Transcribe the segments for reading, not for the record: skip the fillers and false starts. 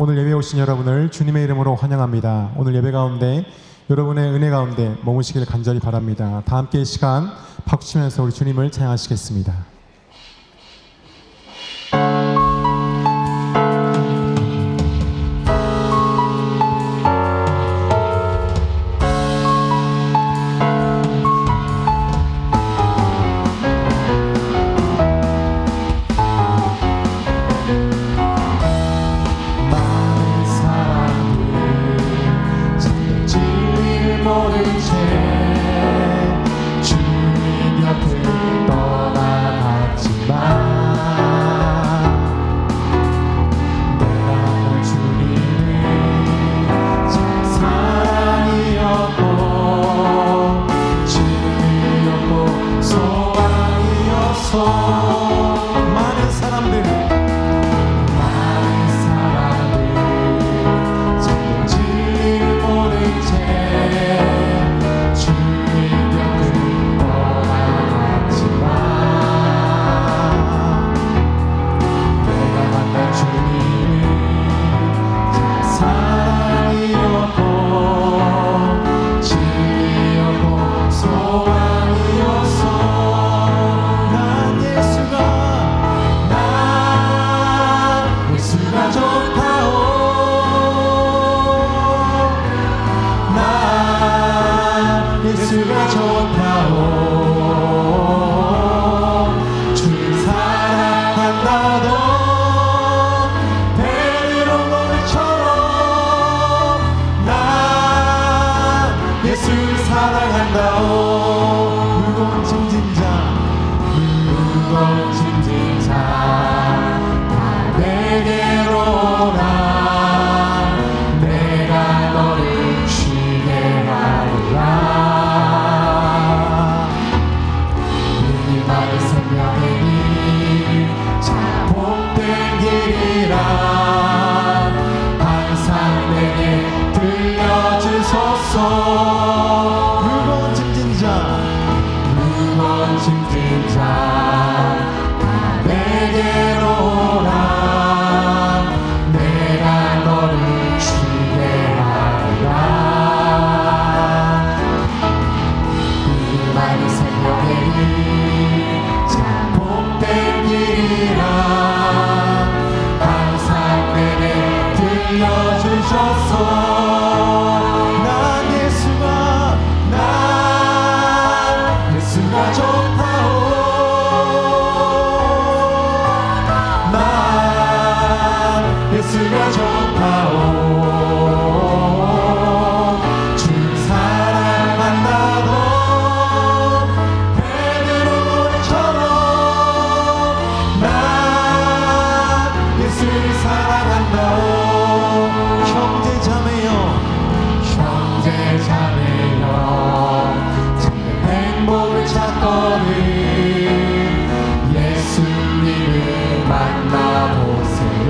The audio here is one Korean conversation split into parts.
오늘 예배에 오신 여러분을 주님의 이름으로 환영합니다. 오늘 예배 가운데 여러분의 은혜 가운데 머무시길 간절히 바랍니다. 다 함께 이 시간 박수치면서 우리 주님을 찬양하시겠습니다. 예수가 좋다오. 주를 사랑한다던 베드로 노래처럼 난 예수를 사랑한다오. 무거운 짐진 자 다 내게로 오라. 내가 너를 쉬게 하리라. 많은 생명의 길, 자 복된 길이라. 항상 내게 들려주소서. 무거운 짐진 자 다 내게로 오라. 내가 너를 쉬게 하리라. 이 많은 생명의 길, 항상 내게 들려주셔서 난 예수가 좋다오. 난 예수가 좋다오. 주를 사랑한다던 베드로 노래처럼 예수를 사랑한다오. 형제자매여 참된 행복을 찾거든 예수님을 만나보세요.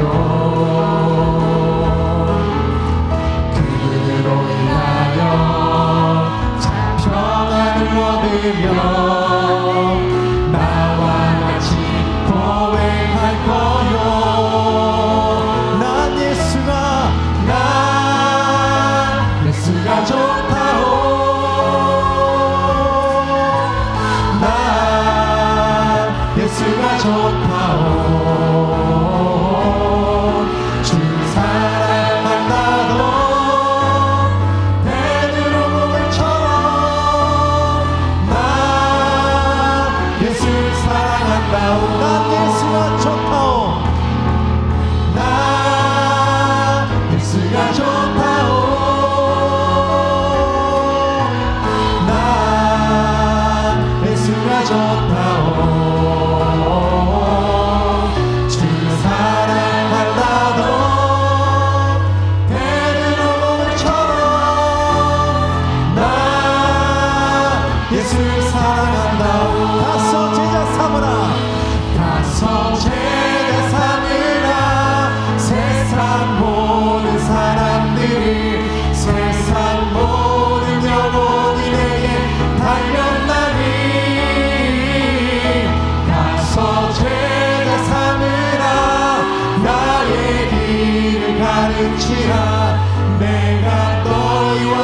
그분으로 인하여 참 평안을 얻으며 나와 같이 보행할 거요. 예수가 좋다오. 난 예수가 좋다오. 주를 사랑한다던 베드로 노래처럼 난 예수를 사랑한다오. 난 예수가 좋다오. 난 예수가 좋다오. 예수가 좋다오. 주를 사랑한다던 베드로 노래처럼 난 예수를 사랑한다오. 다섯 제자 삼으라. 세상 모든 사람 내가 너희와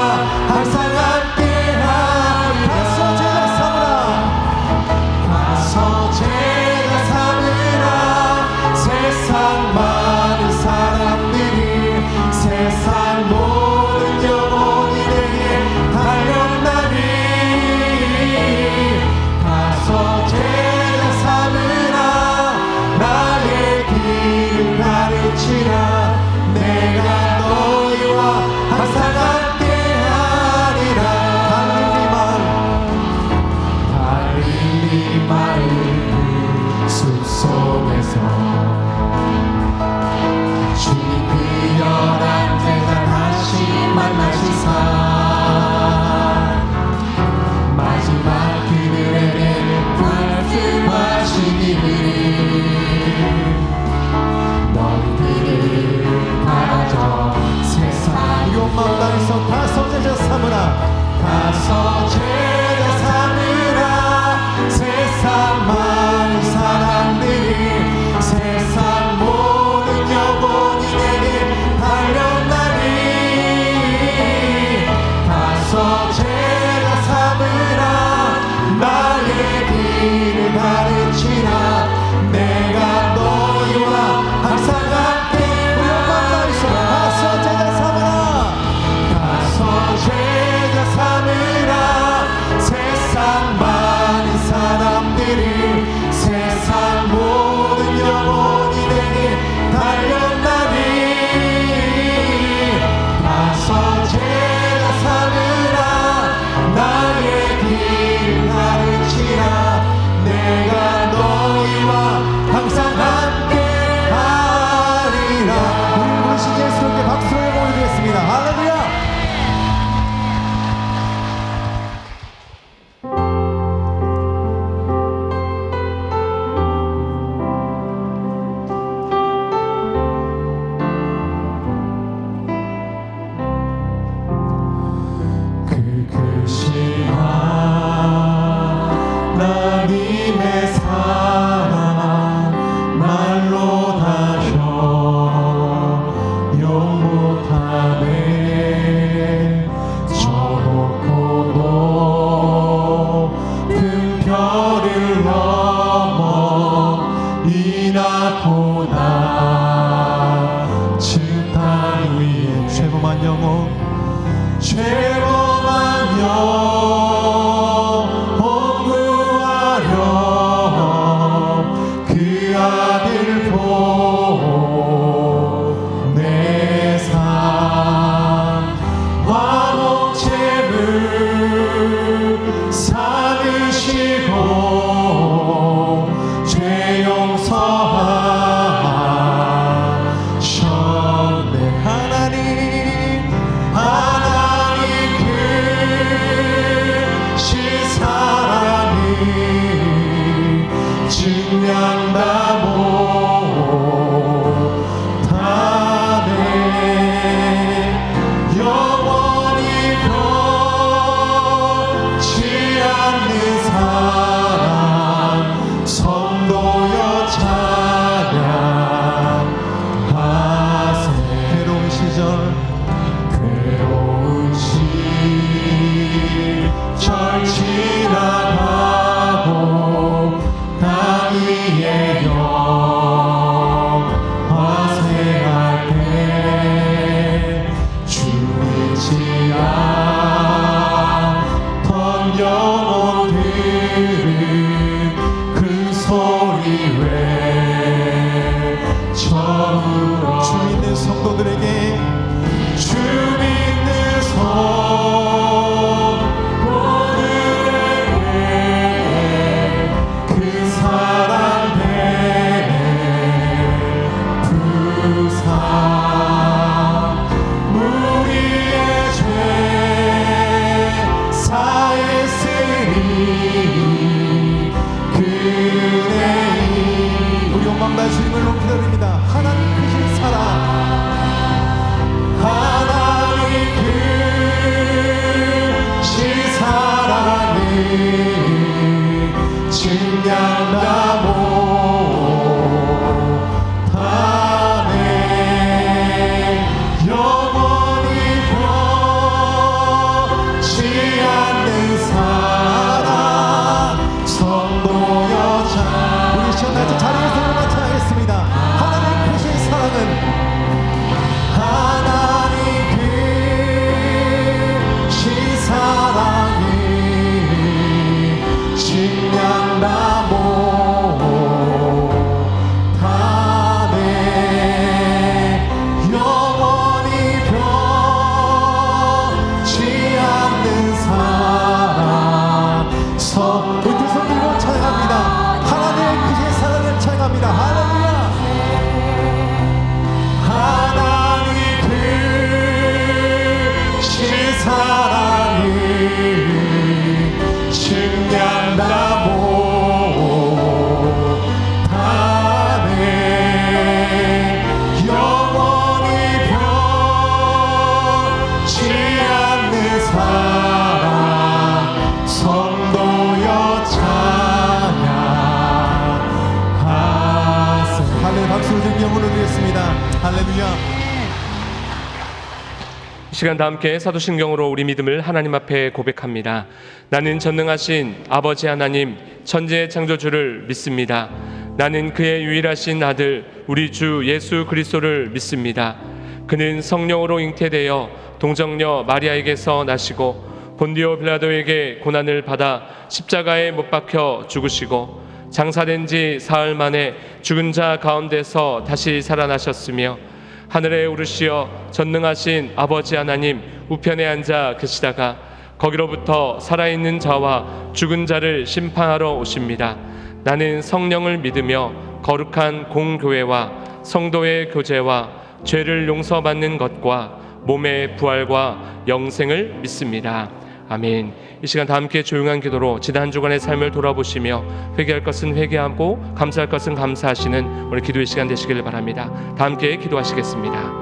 항상 함께하리라. 가서 제자 삼으라. 세상 많은 사람들이 세상 모든 영혼이 내게 달려나니 가서 제자 삼으라. 나의 길을 가르치라. 내가 너희와 항상 함께하리라. 갈릴리 마을 숲속에서 주님 그 열한 제자 다시 만나시사 마지막 그들에게 말씀하시기를 너희들을 가져 세상 욕망 땅에서 가서 제자 삼으라. 가서 제자 삼으라. 세상 많은 사람들이 세상 모든 영혼이 내게 달려나니 가서 제자 삼으라. 나의 길을 가르치라. 내가 너희와 항상 함께 우연만나있어. 가서 제자 삼으라. 가서 제자 삼으라. 세상 많은 사람들이 세상 모든 영혼이 내게 달려나니 가서 제자 삼으라. 나의 길을 가르치라. 내가 너희와 항상 함께하리라. 우리 부르신 예수님께 박수로 영광드리겠습니다. 할렐루야. 그 크신 하나님의 사랑 말로 다셔 영못하네. 저 높고 높은 별을 넘어 이나보다 즉땅 위에 죄범한 영혼 죄범한 영혼 구하려 그 아들 보내사 화목제물 삼으시고 죄 용서하셨네. 하나님 그 할렐루야. 이 시간 다 함께 사도신경으로 우리 믿음을 하나님 앞에 고백합니다. 나는 전능하신 아버지 하나님 천지의 창조주를 믿습니다. 나는 그의 유일하신 아들 우리 주 예수 그리스도를 믿습니다. 그는 성령으로 잉태되어 동정녀 마리아에게서 나시고 본디오 빌라도에게 고난을 받아 십자가에 못 박혀 죽으시고 장사된 지 사흘 만에 죽은 자 가운데서 다시 살아나셨으며 하늘에 오르시어 전능하신 아버지 하나님 우편에 앉아 계시다가 거기로부터 살아있는 자와 죽은 자를 심판하러 오십니다. 나는 성령을 믿으며 거룩한 공교회와 성도의 교제와 죄를 용서받는 것과 몸의 부활과 영생을 믿습니다. 아멘. 이 시간 다 함께 조용한 기도로 지난 한 주간의 삶을 돌아보시며 회개할 것은 회개하고 감사할 것은 감사하시는 오늘 기도의 시간 되시길 바랍니다. 다 함께 기도하시겠습니다.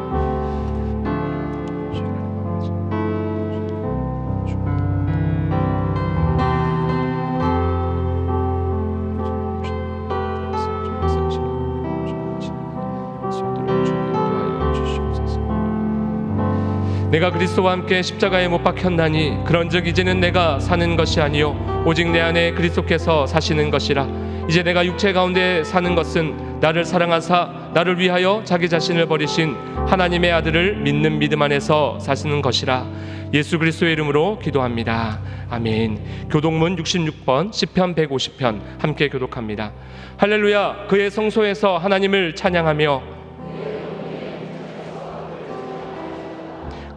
내가 그리스도와 함께 십자가에 못 박혔나니 그런즉 이제는 내가 사는 것이 아니요 오직 내 안에 그리스도께서 사시는 것이라. 이제 내가 육체 가운데 사는 것은 나를 사랑하사 나를 위하여 자기 자신을 버리신 하나님의 아들을 믿는 믿음 안에서 사시는 것이라. 예수 그리스도의 이름으로 기도합니다. 아멘. 교독문 66번 시편 150편 함께 교독합니다. 할렐루야. 그의 성소에서 하나님을 찬양하며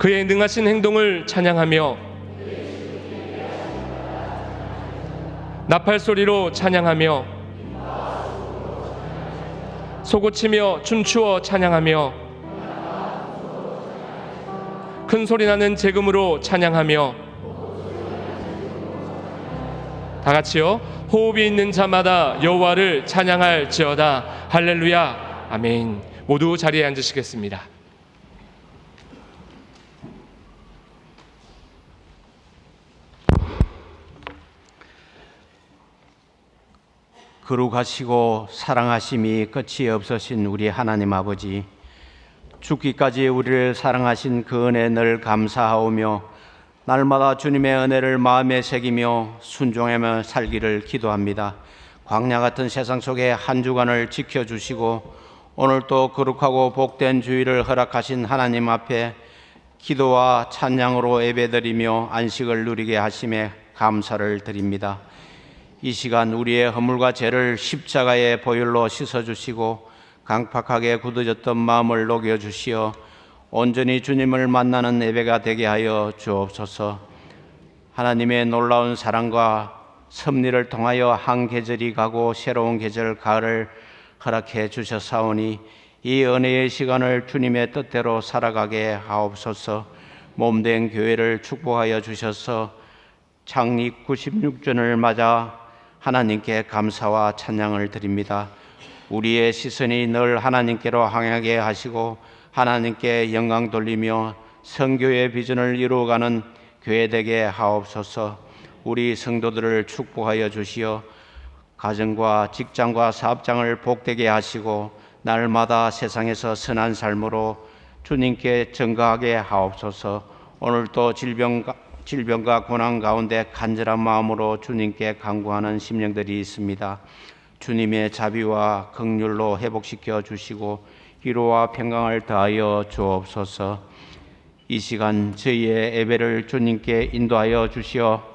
그의 능하신 행동을 찬양하며 나팔 소리로 찬양하며 소고치며 춤추어 찬양하며 큰 소리 나는 재금으로 찬양하며 다 같이요. 호흡이 있는 자마다 여호와를 찬양할지어다. 할렐루야. 아멘. 모두 자리에 앉으시겠습니다. 거룩하시고 사랑하심이 끝이 없으신 우리 하나님 아버지, 죽기까지 우리를 사랑하신 그 은혜 늘 감사하오며 날마다 주님의 은혜를 마음에 새기며 순종하며 살기를 기도합니다. 광야 같은 세상 속에 한 주간을 지켜주시고 오늘 또 거룩하고 복된 주일을 허락하신 하나님 앞에 기도와 찬양으로 예배드리며 안식을 누리게 하심에 감사를 드립니다. 이 시간 우리의 허물과 죄를 십자가의 보혈로 씻어주시고 강팍하게 굳어졌던 마음을 녹여주시어 온전히 주님을 만나는 예배가 되게 하여 주옵소서. 하나님의 놀라운 사랑과 섭리를 통하여 한 계절이 가고 새로운 계절 가을을 허락해 주셨사오니 이 은혜의 시간을 주님의 뜻대로 살아가게 하옵소서. 몸된 교회를 축복하여 주셔서 창립 96주년을 맞아 하나님께 감사와 찬양을 드립니다. 우리의 시선이 늘 하나님께로 향하게 하시고 하나님께 영광 돌리며 선교의 비전을 이루어가는 교회 되게 하옵소서. 우리 성도들을 축복하여 주시어 가정과 직장과 사업장을 복되게 하시고 날마다 세상에서 선한 삶으로 주님께 전가하게 하옵소서. 오늘도 질병과 고난 가운데 간절한 마음으로 주님께 간구하는 심령들이 있습니다. 주님의 자비와 긍휼로 회복시켜 주시고 위로와 평강을 더하여 주옵소서. 이 시간 저희의 예배를 주님께 인도하여 주시어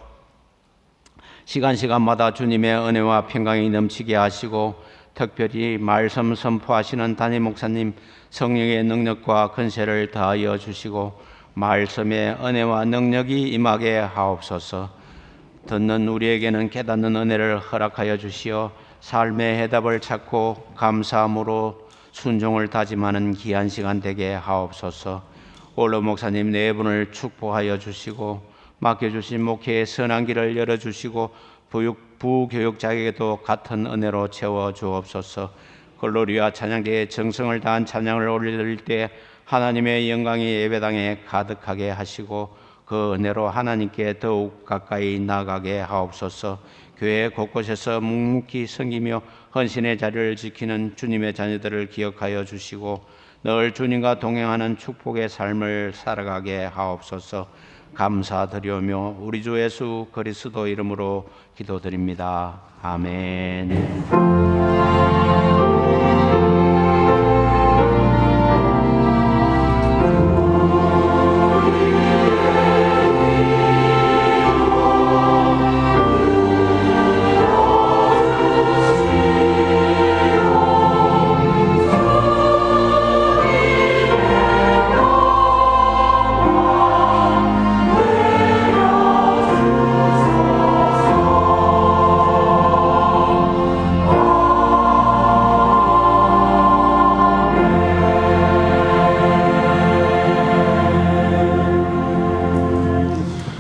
시간마다 주님의 은혜와 평강이 넘치게 하시고 특별히 말씀 선포하시는 담임 목사님 성령의 능력과 권세를 더하여 주시고 말씀의 은혜와 능력이 임하게 하옵소서. 듣는 우리에게는 깨닫는 은혜를 허락하여 주시어 삶의 해답을 찾고 감사함으로 순종을 다짐하는 귀한 시간 되게 하옵소서. 올로 목사님 네 분을 축복하여 주시고 맡겨주신 목회의 선한 길을 열어주시고 부교육자에게도 같은 은혜로 채워 주옵소서. 글로리와 찬양대의 정성을 다한 찬양을 올릴 때 하나님의 영광이 예배당에 가득하게 하시고 그 은혜로 하나님께 더욱 가까이 나아가게 하옵소서. 교회 곳곳에서 묵묵히 섬기며 헌신의 자리를 지키는 주님의 자녀들을 기억하여 주시고 늘 주님과 동행하는 축복의 삶을 살아가게 하옵소서. 감사드리오며 우리 주 예수 그리스도 이름으로 기도드립니다. 아멘.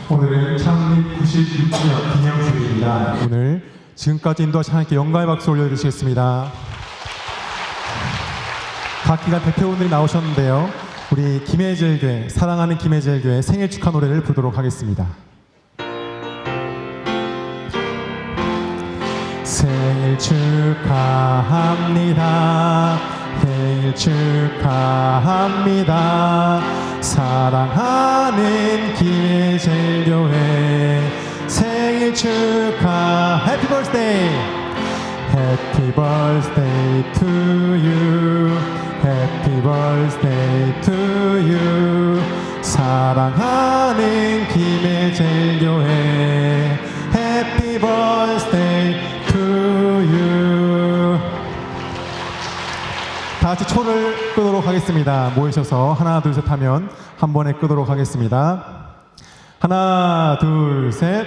오늘은 창립 96주년 기념주일입니다. 오늘 지금까지 인도하신 하나님께 영광의 박수 올려주시겠습니다. 각 기관 대표분들이 나오셨는데요. 우리 김혜젤교회, 사랑하는 김혜젤교회 생일 축하 노래를 부르도록 하겠습니다. 생일 축하합니다. 생일 축하합니다. 사랑하는 김혜젤교회 생일 축하. 해피 버스데이. 해피 버스데이 to you. 해피 버스데이 to you. 사랑하는 김혜젤교회 해피 버스데이 to you. 다 같이 초를 끄도록 하겠습니다. 모이셔서 하나 둘 셋 하면 한 번에 끄도록 하겠습니다. 하나 둘 셋.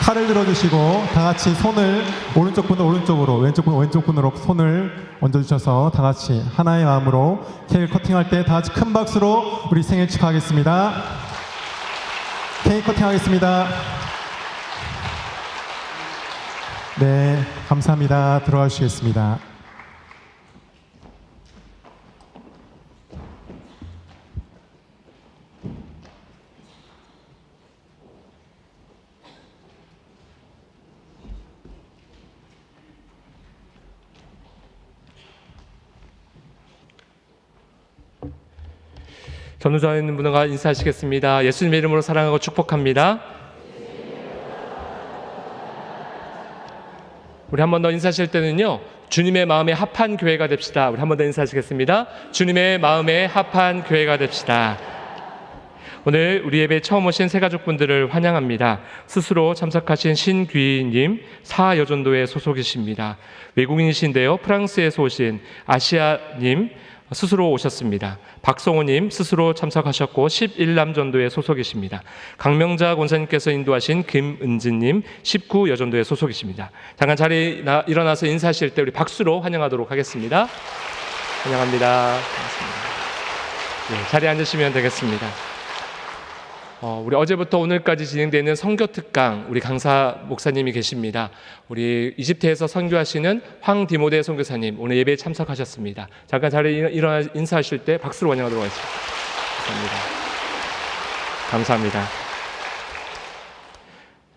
칼을 들어주시고 다 같이 손을 오른쪽 분은 오른쪽으로, 왼쪽 분은 왼쪽 분으로 손을 얹어주셔서 다 같이 하나의 마음으로 케이크 커팅할 때 다 같이 큰 박수로 우리 생일 축하하겠습니다. 케이크 커팅하겠습니다. 네, 감사합니다. 들어가 주시겠습니다. 전우좌에 있는 분과 인사하시겠습니다. 예수님의 이름으로 사랑하고 축복합니다. 우리 한 번 더 인사하실 때는요, 주님의 마음에 합한 교회가 됩시다. 우리 한 번 더 인사하시겠습니다. 주님의 마음에 합한 교회가 됩시다. 오늘 우리 예배 처음 오신 새가족분들을 환영합니다. 스스로 참석하신 신귀님, 사여전도회 소속이십니다. 외국인이신데요, 프랑스에서 오신 아시아님 스스로 오셨습니다. 박성호님 스스로 참석하셨고 11남전도회 소속이십니다. 강명자 권사님께서 인도하신 김은진님 19여전도회 소속이십니다. 잠깐 자리에 일어나서 인사하실 때 우리 박수로 환영하도록 하겠습니다. 환영합니다. 반갑습니다. 네, 자리에 앉으시면 되겠습니다. 우리 어제부터 오늘까지 진행되는 선교 특강 우리 강사 목사님이 계십니다. 우리 이집트에서 선교하시는 황디모데 선교사님 오늘 예배에 참석하셨습니다. 잠깐 자리에 일어나 인사하실 때 박수로 환영하도록 하겠습니다. 감사합니다. 감사합니다.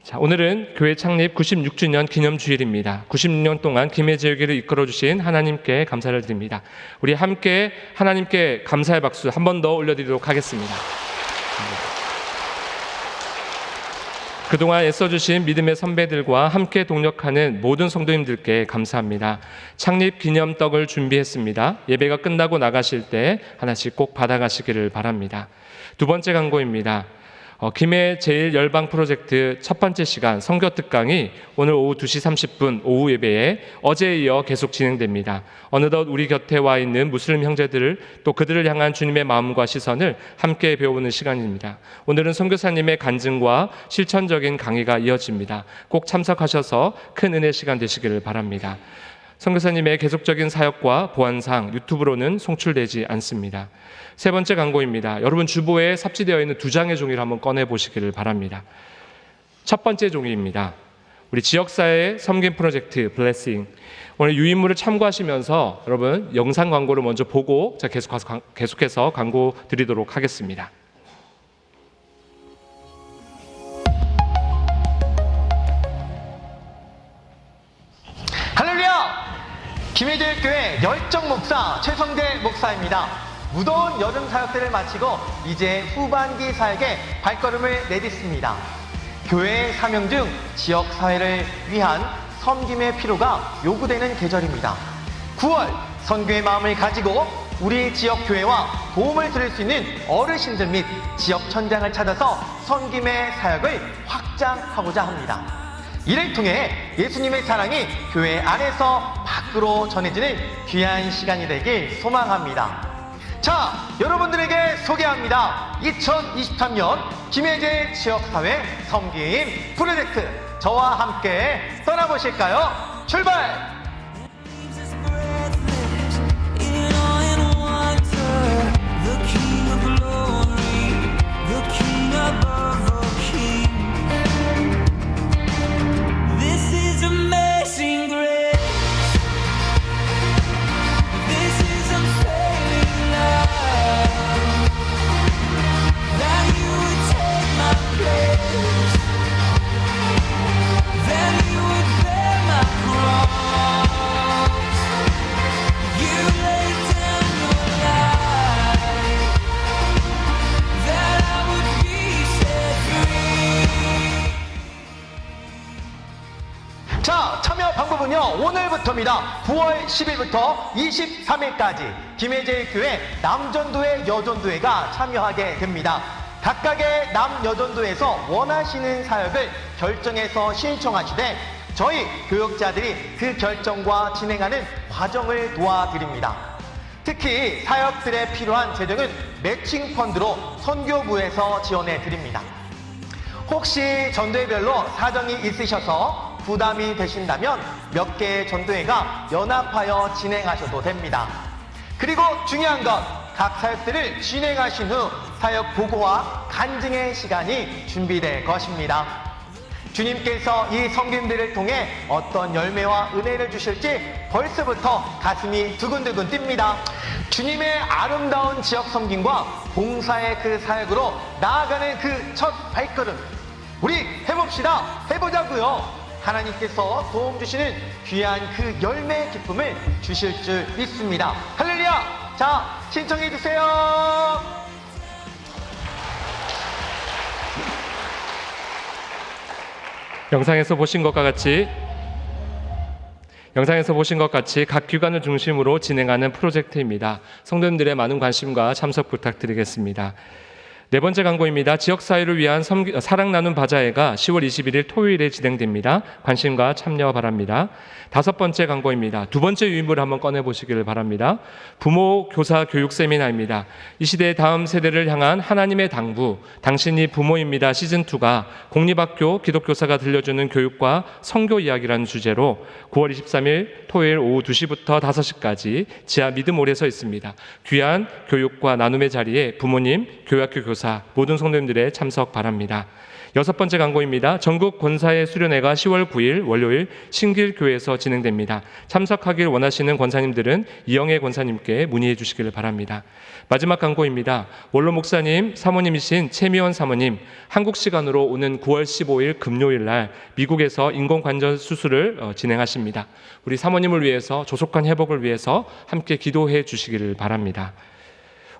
자, 오늘은 교회 창립 96주년 기념주일입니다. 96년 동안 김혜제교회를 이끌어주신 하나님께 감사를 드립니다. 우리 함께 하나님께 감사의 박수 한 번 더 올려드리도록 하겠습니다. 그동안 애써주신 믿음의 선배들과 함께 동력하는 모든 성도님들께 감사합니다. 창립 기념떡을 준비했습니다. 예배가 끝나고 나가실 때 하나씩 꼭 받아가시기를 바랍니다. 두 번째 광고입니다. 김해 제1열방 프로젝트 첫 번째 시간 선교 특강이 오늘 오후 2시 30분 오후 예배에 어제에 이어 계속 진행됩니다. 어느덧 우리 곁에 와 있는 무슬림 형제들을 또 그들을 향한 주님의 마음과 시선을 함께 배워보는 시간입니다. 오늘은 선교사님의 간증과 실천적인 강의가 이어집니다. 꼭 참석하셔서 큰 은혜 시간 되시기를 바랍니다. 선교사님의 계속적인 사역과 보안상 유튜브로는 송출되지 않습니다. 세 번째 광고입니다. 여러분 주보에 삽지되어 있는 2장의 종이를 한번 꺼내 보시기를 바랍니다. 첫 번째 종이입니다. 우리 지역사회 섬김 프로젝트 블레싱. 오늘 유인물을 참고하시면서 여러분 영상 광고를 먼저 보고 계속해서 광고 드리도록 하겠습니다. 할렐루야! 김혜재교회 지역교회 열정 목사 최성재 목사입니다. 무더운 여름 사역들을 마치고 이제 후반기 사역에 발걸음을 내딛습니다. 교회의 사명 중 지역 사회를 위한 섬김의 필요가 요구되는 계절입니다. 9월 선교의 마음을 가지고 우리 지역 교회와 도움을 드릴 수 있는 어르신들 및 지역 천장을 찾아서 섬김의 사역을 확장하고자 합니다. 이를 통해 예수님의 사랑이 교회 안에서 밖으로 전해지는 귀한 시간이 되길 소망합니다. 자, 여러분들에게 소개합니다. 2023년 김혜재 지역사회 섬김 프로젝트, 저와 함께 떠나보실까요? 출발! 자, 참여 방법은요, 오늘부터입니다. 9월 10일부터 23일까지 김혜재 교회 남전도회 여전도회가 참여하게 됩니다. 각각의 남여전도에서 원하시는 사역을 결정해서 신청하시되 저희 교역자들이 그 결정과 진행하는 과정을 도와드립니다. 특히 사역들에 필요한 재정은 매칭 펀드로 선교부에서 지원해 드립니다. 혹시 전도회별로 사정이 있으셔서 부담이 되신다면 몇 개의 전도회가 연합하여 진행하셔도 됩니다. 그리고 중요한 것, 각 사역들을 진행하신 후 사역 보고와 간증의 시간이 준비될 것입니다. 주님께서 이 섬김들을 통해 어떤 열매와 은혜를 주실지 벌써부터 가슴이 두근두근 뜁니다. 주님의 아름다운 지역 섬김과 봉사의 그 사역으로 나아가는 그 첫 발걸음, 우리 해봅시다. 해보자고요. 하나님께서 도움 주시는 귀한 그 열매의 기쁨을 주실 줄 믿습니다. 할렐루야! 자, 신청해 주세요. 영상에서 보신 것과 같이 각 기관을 중심으로 진행하는 프로젝트입니다. 성도님들의 많은 관심과 참석 부탁드리겠습니다. 네 번째 광고입니다. 지역사회를 위한 사랑 나눔 바자회가 10월 21일 토요일에 진행됩니다. 관심과 참여 바랍니다. 다섯 번째 광고입니다. 두 번째 유인물을 한번 꺼내보시길 바랍니다. 부모 교사 교육 세미나입니다. 이 시대의 다음 세대를 향한 하나님의 당부, 당신이 부모입니다 시즌2가 공립학교 기독교사가 들려주는 교육과 선교 이야기라는 주제로 9월 23일 토요일 오후 2시부터 5시까지 지하 믿음홀에서 있습니다. 귀한 교육과 나눔의 자리에 부모님, 교학교 교사, 모든 성도님들의 참석 바랍니다. 여섯 번째 광고입니다. 전국 권사의 수련회가 10월 9일 월요일 신길교회에서 진행됩니다. 참석하길 원하시는 권사님들은 이영애 권사님께 문의해 주시길 바랍니다. 마지막 광고입니다. 원로 목사님, 사모님이신 최미원 사모님, 한국 시간으로 오는 9월 15일 금요일 날 미국에서 인공관절 수술을 진행하십니다. 우리 사모님을 위해서 조속한 회복을 위해서 함께 기도해 주시기를 바랍니다.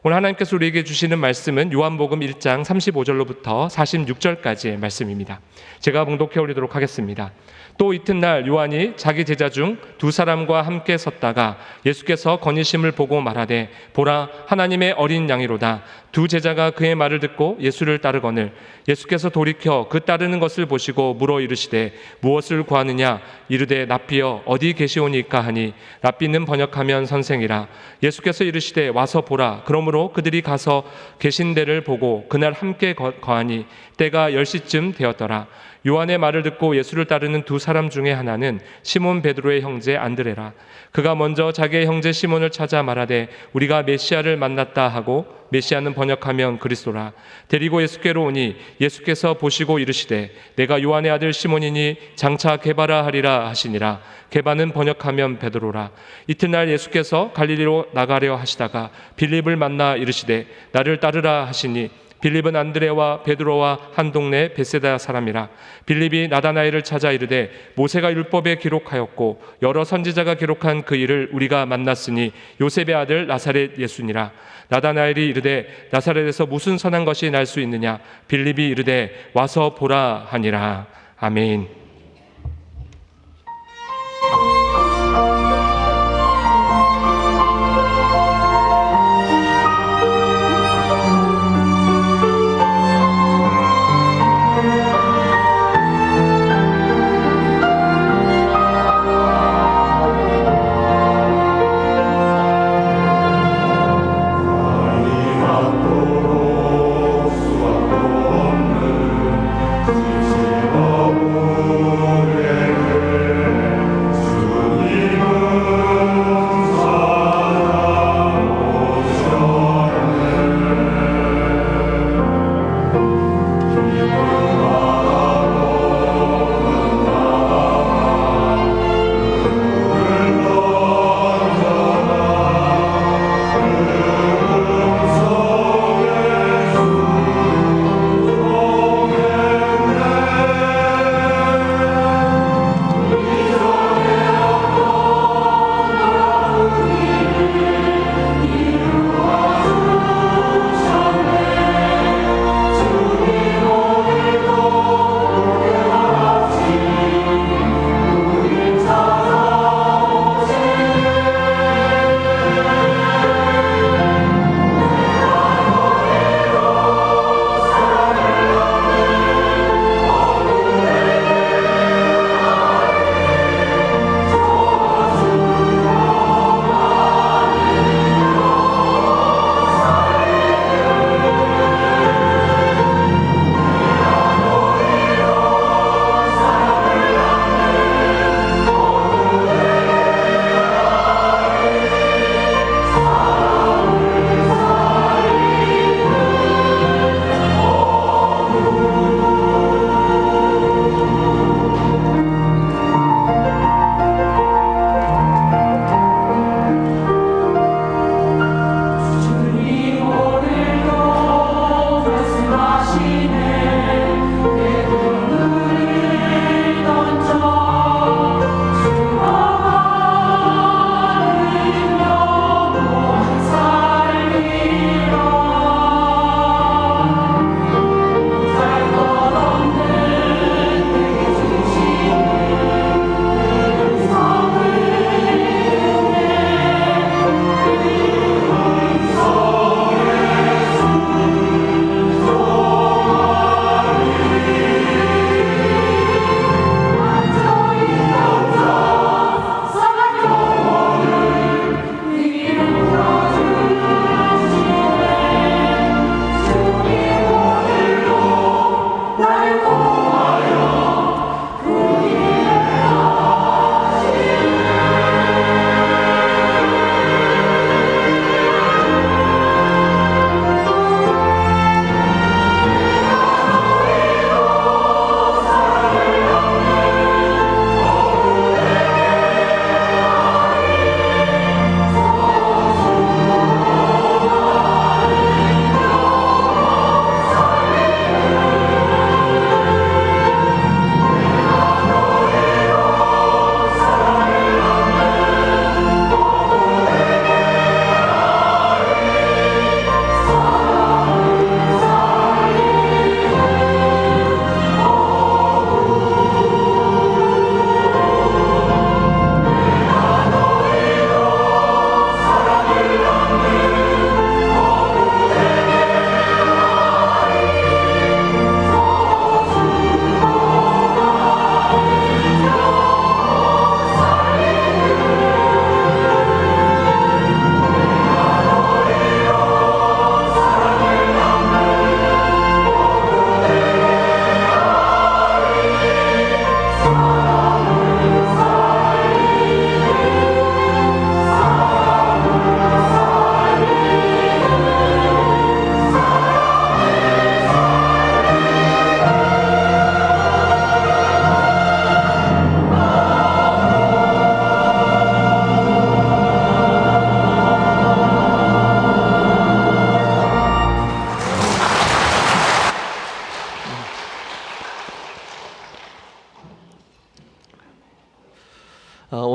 오늘 하나님께서 우리에게 주시는 말씀은 요한복음 1장 35절로부터 46절까지의 말씀입니다. 제가 봉독해 올리도록 하겠습니다. 또 이튿날 요한이 자기 제자 중 두 사람과 함께 섰다가 예수께서 거니심을 보고 말하되 보라 하나님의 어린 양이로다. 두 제자가 그의 말을 듣고 예수를 따르거늘 예수께서 돌이켜 그 따르는 것을 보시고 물어 이르시되 무엇을 구하느냐 이르되 랍비여 어디 계시오니까 하니 랍비는 번역하면 선생이라. 예수께서 이르시되 와서 보라. 그러므로 그들이 가서 계신 데를 보고 그날 함께 거하니 때가 10시쯤 되었더라. 요한의 말을 듣고 예수를 따르는 두 사람 중에 하나는 시몬 베드로의 형제 안드레라. 그가 먼저 자기의 형제 시몬을 찾아 말하되 우리가 메시아를 만났다 하고 메시아는 번역하면 그리스도라. 데리고 예수께로 오니 예수께서 보시고 이르시되 내가 요한의 아들 시몬이니 장차 게바라 하리라 하시니라. 게바는 번역하면 베드로라. 이튿날 예수께서 갈릴리로 나가려 하시다가 빌립을 만나 이르시되 나를 따르라 하시니 빌립은 안드레와 베드로와 한 동네 베세다 사람이라. 빌립이 나다나엘을 찾아 이르되 모세가 율법에 기록하였고 여러 선지자가 기록한 그 일을 우리가 만났으니 요셉의 아들 나사렛 예수니라. 나다나엘이 이르되 나사렛에서 무슨 선한 것이 날 수 있느냐. 빌립이 이르되 와서 보라 하니라. 아멘. 수확도 없는 지시없는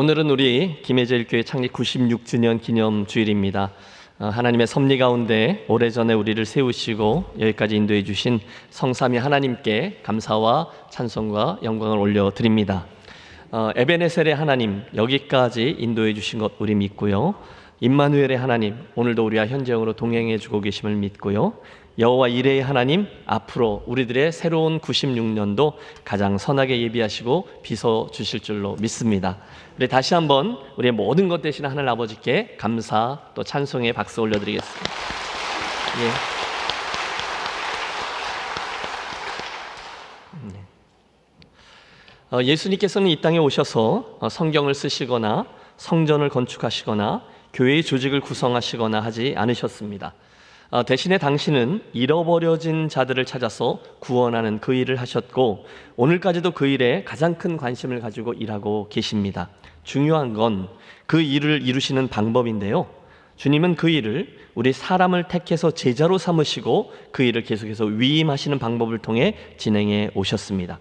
오늘은 우리 김혜재일교회 창립 96주년 기념 주일입니다. 하나님의 섭리 가운데 오래전에 우리를 세우시고 여기까지 인도해 주신 성삼위 하나님께 감사와 찬송과 영광을 올려드립니다. 에베네셀의 하나님, 여기까지 인도해 주신 것 우리 믿고요. 임마누엘의 하나님, 오늘도 우리와 현재형으로 동행해 주고 계심을 믿고요. 여호와 이레의 하나님, 앞으로 우리들의 새로운 96년도 가장 선하게 예비하시고 빚어 주실 줄로 믿습니다. 우리 다시 한번 우리의 모든 것 되신 하늘 아버지께 감사 또 찬송의 박수 올려드리겠습니다. 예수님께서는 이 땅에 오셔서 성경을 쓰시거나 성전을 건축하시거나 교회의 조직을 구성하시거나 하지 않으셨습니다. 대신에 당신은 잃어버려진 자들을 찾아서 구원하는 그 일을 하셨고 오늘까지도 그 일에 가장 큰 관심을 가지고 일하고 계십니다. 중요한 건 그 일을 이루시는 방법인데요. 주님은 그 일을 우리 사람을 택해서 제자로 삼으시고 그 일을 계속해서 위임하시는 방법을 통해 진행해 오셨습니다.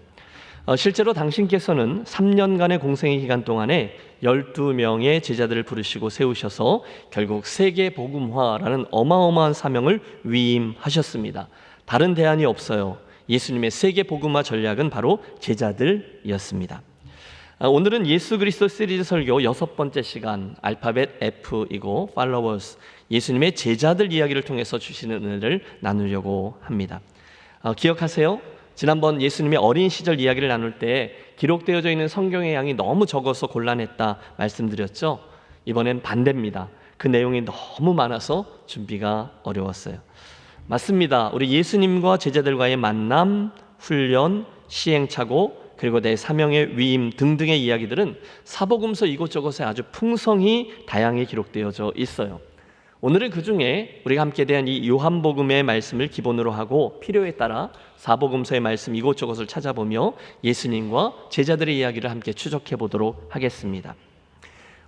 실제로 당신께서는 3년간의 공생의 기간 동안에 12명의 제자들을 부르시고 세우셔서 결국 세계 복음화라는 어마어마한 사명을 위임하셨습니다. 다른 대안이 없어요. 예수님의 세계 복음화 전략은 바로 제자들이었습니다. 오늘은 예수 그리스도 시리즈 설교 6번째 시간, 알파벳 F이고 Followers, 예수님의 제자들 이야기를 통해서 주시는 은혜를 나누려고 합니다. 기억하세요? 지난번 예수님의 어린 시절 이야기를 나눌 때 기록되어져 있는 성경의 양이 너무 적어서 곤란했다 말씀드렸죠. 이번엔 반대입니다. 그 내용이 너무 많아서 준비가 어려웠어요. 맞습니다. 우리 예수님과 제자들과의 만남, 훈련, 시행착오, 그리고 내 사명의 위임 등등의 이야기들은 사복음서 이곳저곳에 아주 풍성히 다양히 기록되어져 있어요. 오늘은 그 중에 우리가 함께 대한 이 요한복음의 말씀을 기본으로 하고 필요에 따라 사복음서의 말씀 이곳저곳을 찾아보며 예수님과 제자들의 이야기를 함께 추적해 보도록 하겠습니다.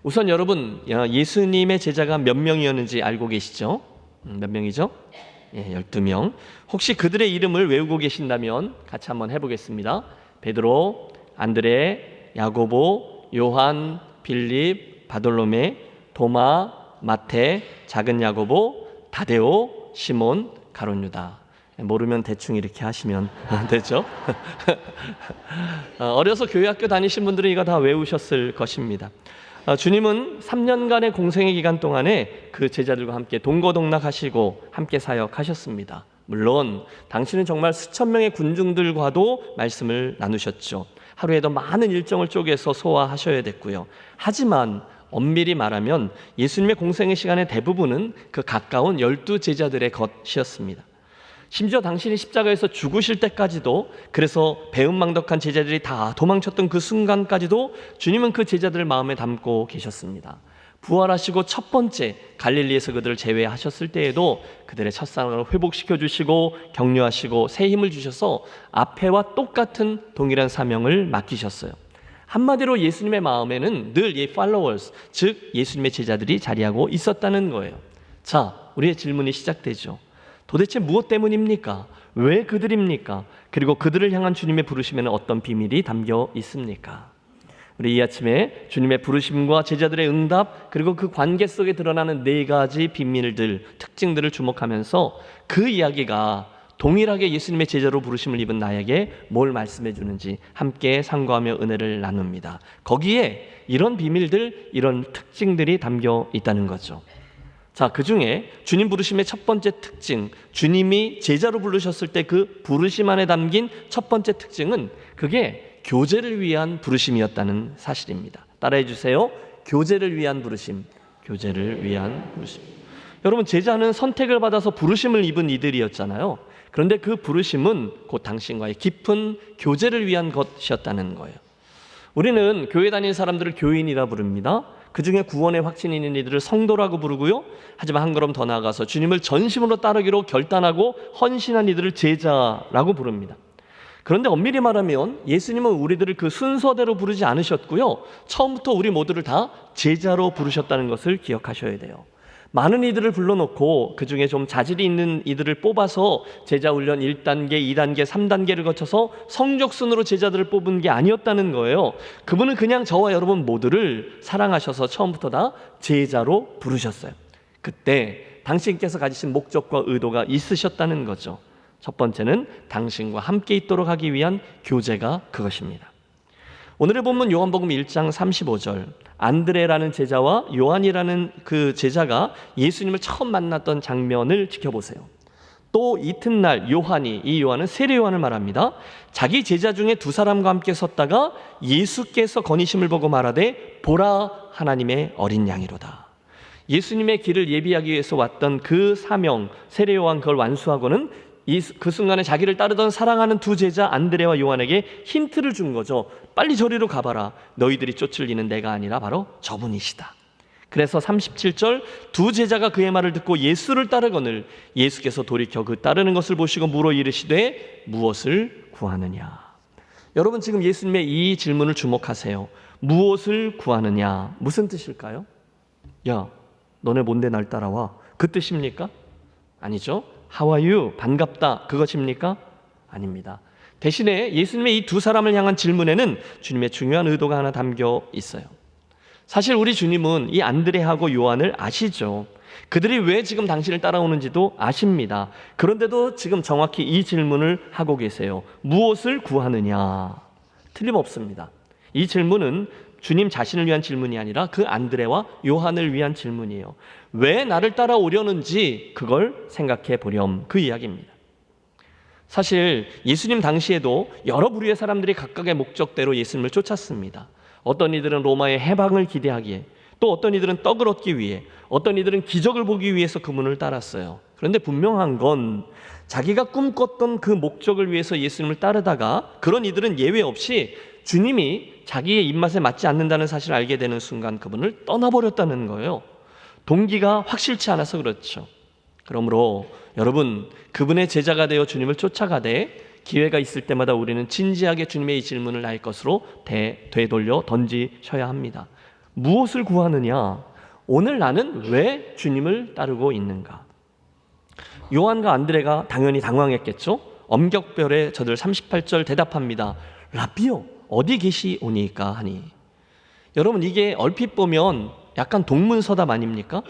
우선 여러분, 예수님의 제자가 몇 명이었는지 알고 계시죠? 몇 명이죠? 12명. 혹시 그들의 이름을 외우고 계신다면 같이 한번 해보겠습니다. 베드로, 안드레, 야고보, 요한, 빌립, 바돌로메, 도마, 마태, 작은 야고보, 다데오, 시몬, 가룟 유다. 모르면 대충 이렇게 하시면 되죠. 어려서 교회 학교 다니신 분들은 이거 다 외우셨을 것입니다. 주님은 3년간의 공생의 기간 동안에 그 제자들과 함께 동거동락하시고 함께 사역하셨습니다. 물론 당신은 정말 수천 명의 군중들과도 말씀을 나누셨죠. 하루에도 많은 일정을 쪼개서 소화하셔야 됐고요. 하지만 엄밀히 말하면 예수님의 공생의 시간의 대부분은 그 가까운 12제자들의 것이었습니다. 심지어 당신이 십자가에서 죽으실 때까지도, 그래서 배은망덕한 제자들이 다 도망쳤던 그 순간까지도 주님은 그 제자들을 마음에 담고 계셨습니다. 부활하시고 첫 번째 갈릴리에서 그들을 제외하셨을 때에도 그들의 첫사랑을 회복시켜 주시고 격려하시고 새 힘을 주셔서 앞에와 똑같은 동일한 사명을 맡기셨어요. 한마디로 예수님의 마음에는 늘 이 followers, 즉 예수님의 제자들이 자리하고 있었다는 거예요. 자, 우리의 질문이 시작되죠. 도대체 무엇 때문입니까? 왜 그들입니까? 그리고 그들을 향한 주님의 부르심에는 어떤 비밀이 담겨 있습니까? 우리 이 아침에 주님의 부르심과 제자들의 응답, 그리고 그 관계 속에 드러나는 4가지 비밀들, 특징들을 주목하면서 그 이야기가 동일하게 예수님의 제자로 부르심을 입은 나에게 뭘 말씀해 주는지 함께 상고하며 은혜를 나눕니다. 거기에 이런 비밀들, 이런 특징들이 담겨 있다는 거죠. 자, 그 중에 주님 부르심의 첫 번째 특징, 주님이 제자로 부르셨을 때 그 부르심 안에 담긴 첫 번째 특징은 그게 교제를 위한 부르심이었다는 사실입니다. 따라해 주세요. 교제를 위한 부르심. 교제를 위한 부르심. 여러분, 제자는 선택을 받아서 부르심을 입은 이들이었잖아요. 그런데 그 부르심은 곧 당신과의 깊은 교제를 위한 것이었다는 거예요. 우리는 교회 다니는 사람들을 교인이라 부릅니다. 그 중에 구원의 확신이 있는 이들을 성도라고 부르고요. 하지만 한 걸음 더 나아가서 주님을 전심으로 따르기로 결단하고 헌신한 이들을 제자라고 부릅니다. 그런데 엄밀히 말하면 예수님은 우리들을 그 순서대로 부르지 않으셨고요. 처음부터 우리 모두를 다 제자로 부르셨다는 것을 기억하셔야 돼요. 많은 이들을 불러놓고 그 중에 좀 자질이 있는 이들을 뽑아서 제자 훈련 1단계, 2단계, 3단계를 거쳐서 성적순으로 제자들을 뽑은 게 아니었다는 거예요. 그분은 그냥 저와 여러분 모두를 사랑하셔서 처음부터 다 제자로 부르셨어요. 그때 당신께서 가지신 목적과 의도가 있으셨다는 거죠. 첫 번째는 당신과 함께 있도록 하기 위한 교제가 그것입니다. 오늘의 본문 요한복음 1장 35절, 안드레라는 제자와 요한이라는 그 제자가 예수님을 처음 만났던 장면을 지켜보세요. 또 이튿날 이 요한은 세례 요한을 말합니다. 자기 제자 중에 두 사람과 함께 섰다가 예수께서 거니심을 보고 말하되 보라 하나님의 어린 양이로다. 예수님의 길을 예비하기 위해서 왔던 그 사명, 세례 요한 그걸 완수하고는 그 순간에 자기를 따르던 사랑하는 두 제자 안드레와 요한에게 힌트를 준 거죠. 빨리 저리로 가봐라. 너희들이 쫓을 이는 내가 아니라 바로 저분이시다. 그래서 37절, 두 제자가 그의 말을 듣고 예수를 따르거늘 예수께서 돌이켜 그 따르는 것을 보시고 물어 이르시되 무엇을 구하느냐. 여러분 지금 예수님의 이 질문을 주목하세요. 무엇을 구하느냐, 무슨 뜻일까요? 야, 너네 뭔데 날 따라와, 그 뜻입니까? 아니죠. How are you? 반갑다, 그것입니까? 아닙니다. 대신에 예수님의 이 두 사람을 향한 질문에는 주님의 중요한 의도가 하나 담겨 있어요. 사실 우리 주님은 이 안드레하고 요한을 아시죠. 그들이 왜 지금 당신을 따라오는지도 아십니다. 그런데도 지금 정확히 이 질문을 하고 계세요. 무엇을 구하느냐? 틀림없습니다. 이 질문은 주님 자신을 위한 질문이 아니라 그 안드레와 요한을 위한 질문이에요. 왜 나를 따라오려는지 그걸 생각해 보렴, 그 이야기입니다. 사실 예수님 당시에도 여러 부류의 사람들이 각각의 목적대로 예수님을 쫓았습니다. 어떤 이들은 로마의 해방을 기대하기에, 또 어떤 이들은 떡을 얻기 위해, 어떤 이들은 기적을 보기 위해서 그분을 따랐어요. 그런데 분명한 건 자기가 꿈꿨던 그 목적을 위해서 예수님을 따르다가 그런 이들은 예외 없이 주님이 자기의 입맛에 맞지 않는다는 사실을 알게 되는 순간 그분을 떠나버렸다는 거예요. 동기가 확실치 않아서 그렇죠. 그러므로 여러분, 그분의 제자가 되어 주님을 쫓아가되 기회가 있을 때마다 우리는 진지하게 주님의 이 질문을 나의 것으로 되돌려 던지셔야 합니다. 무엇을 구하느냐? 오늘 나는 왜 주님을 따르고 있는가? 요한과 안드레가 당연히 당황했겠죠. 엄격별에 저들 38절 대답합니다. 라비요, 어디 계시오니까 하니. 여러분, 이게 얼핏 보면 약간 동문서답 아닙니까?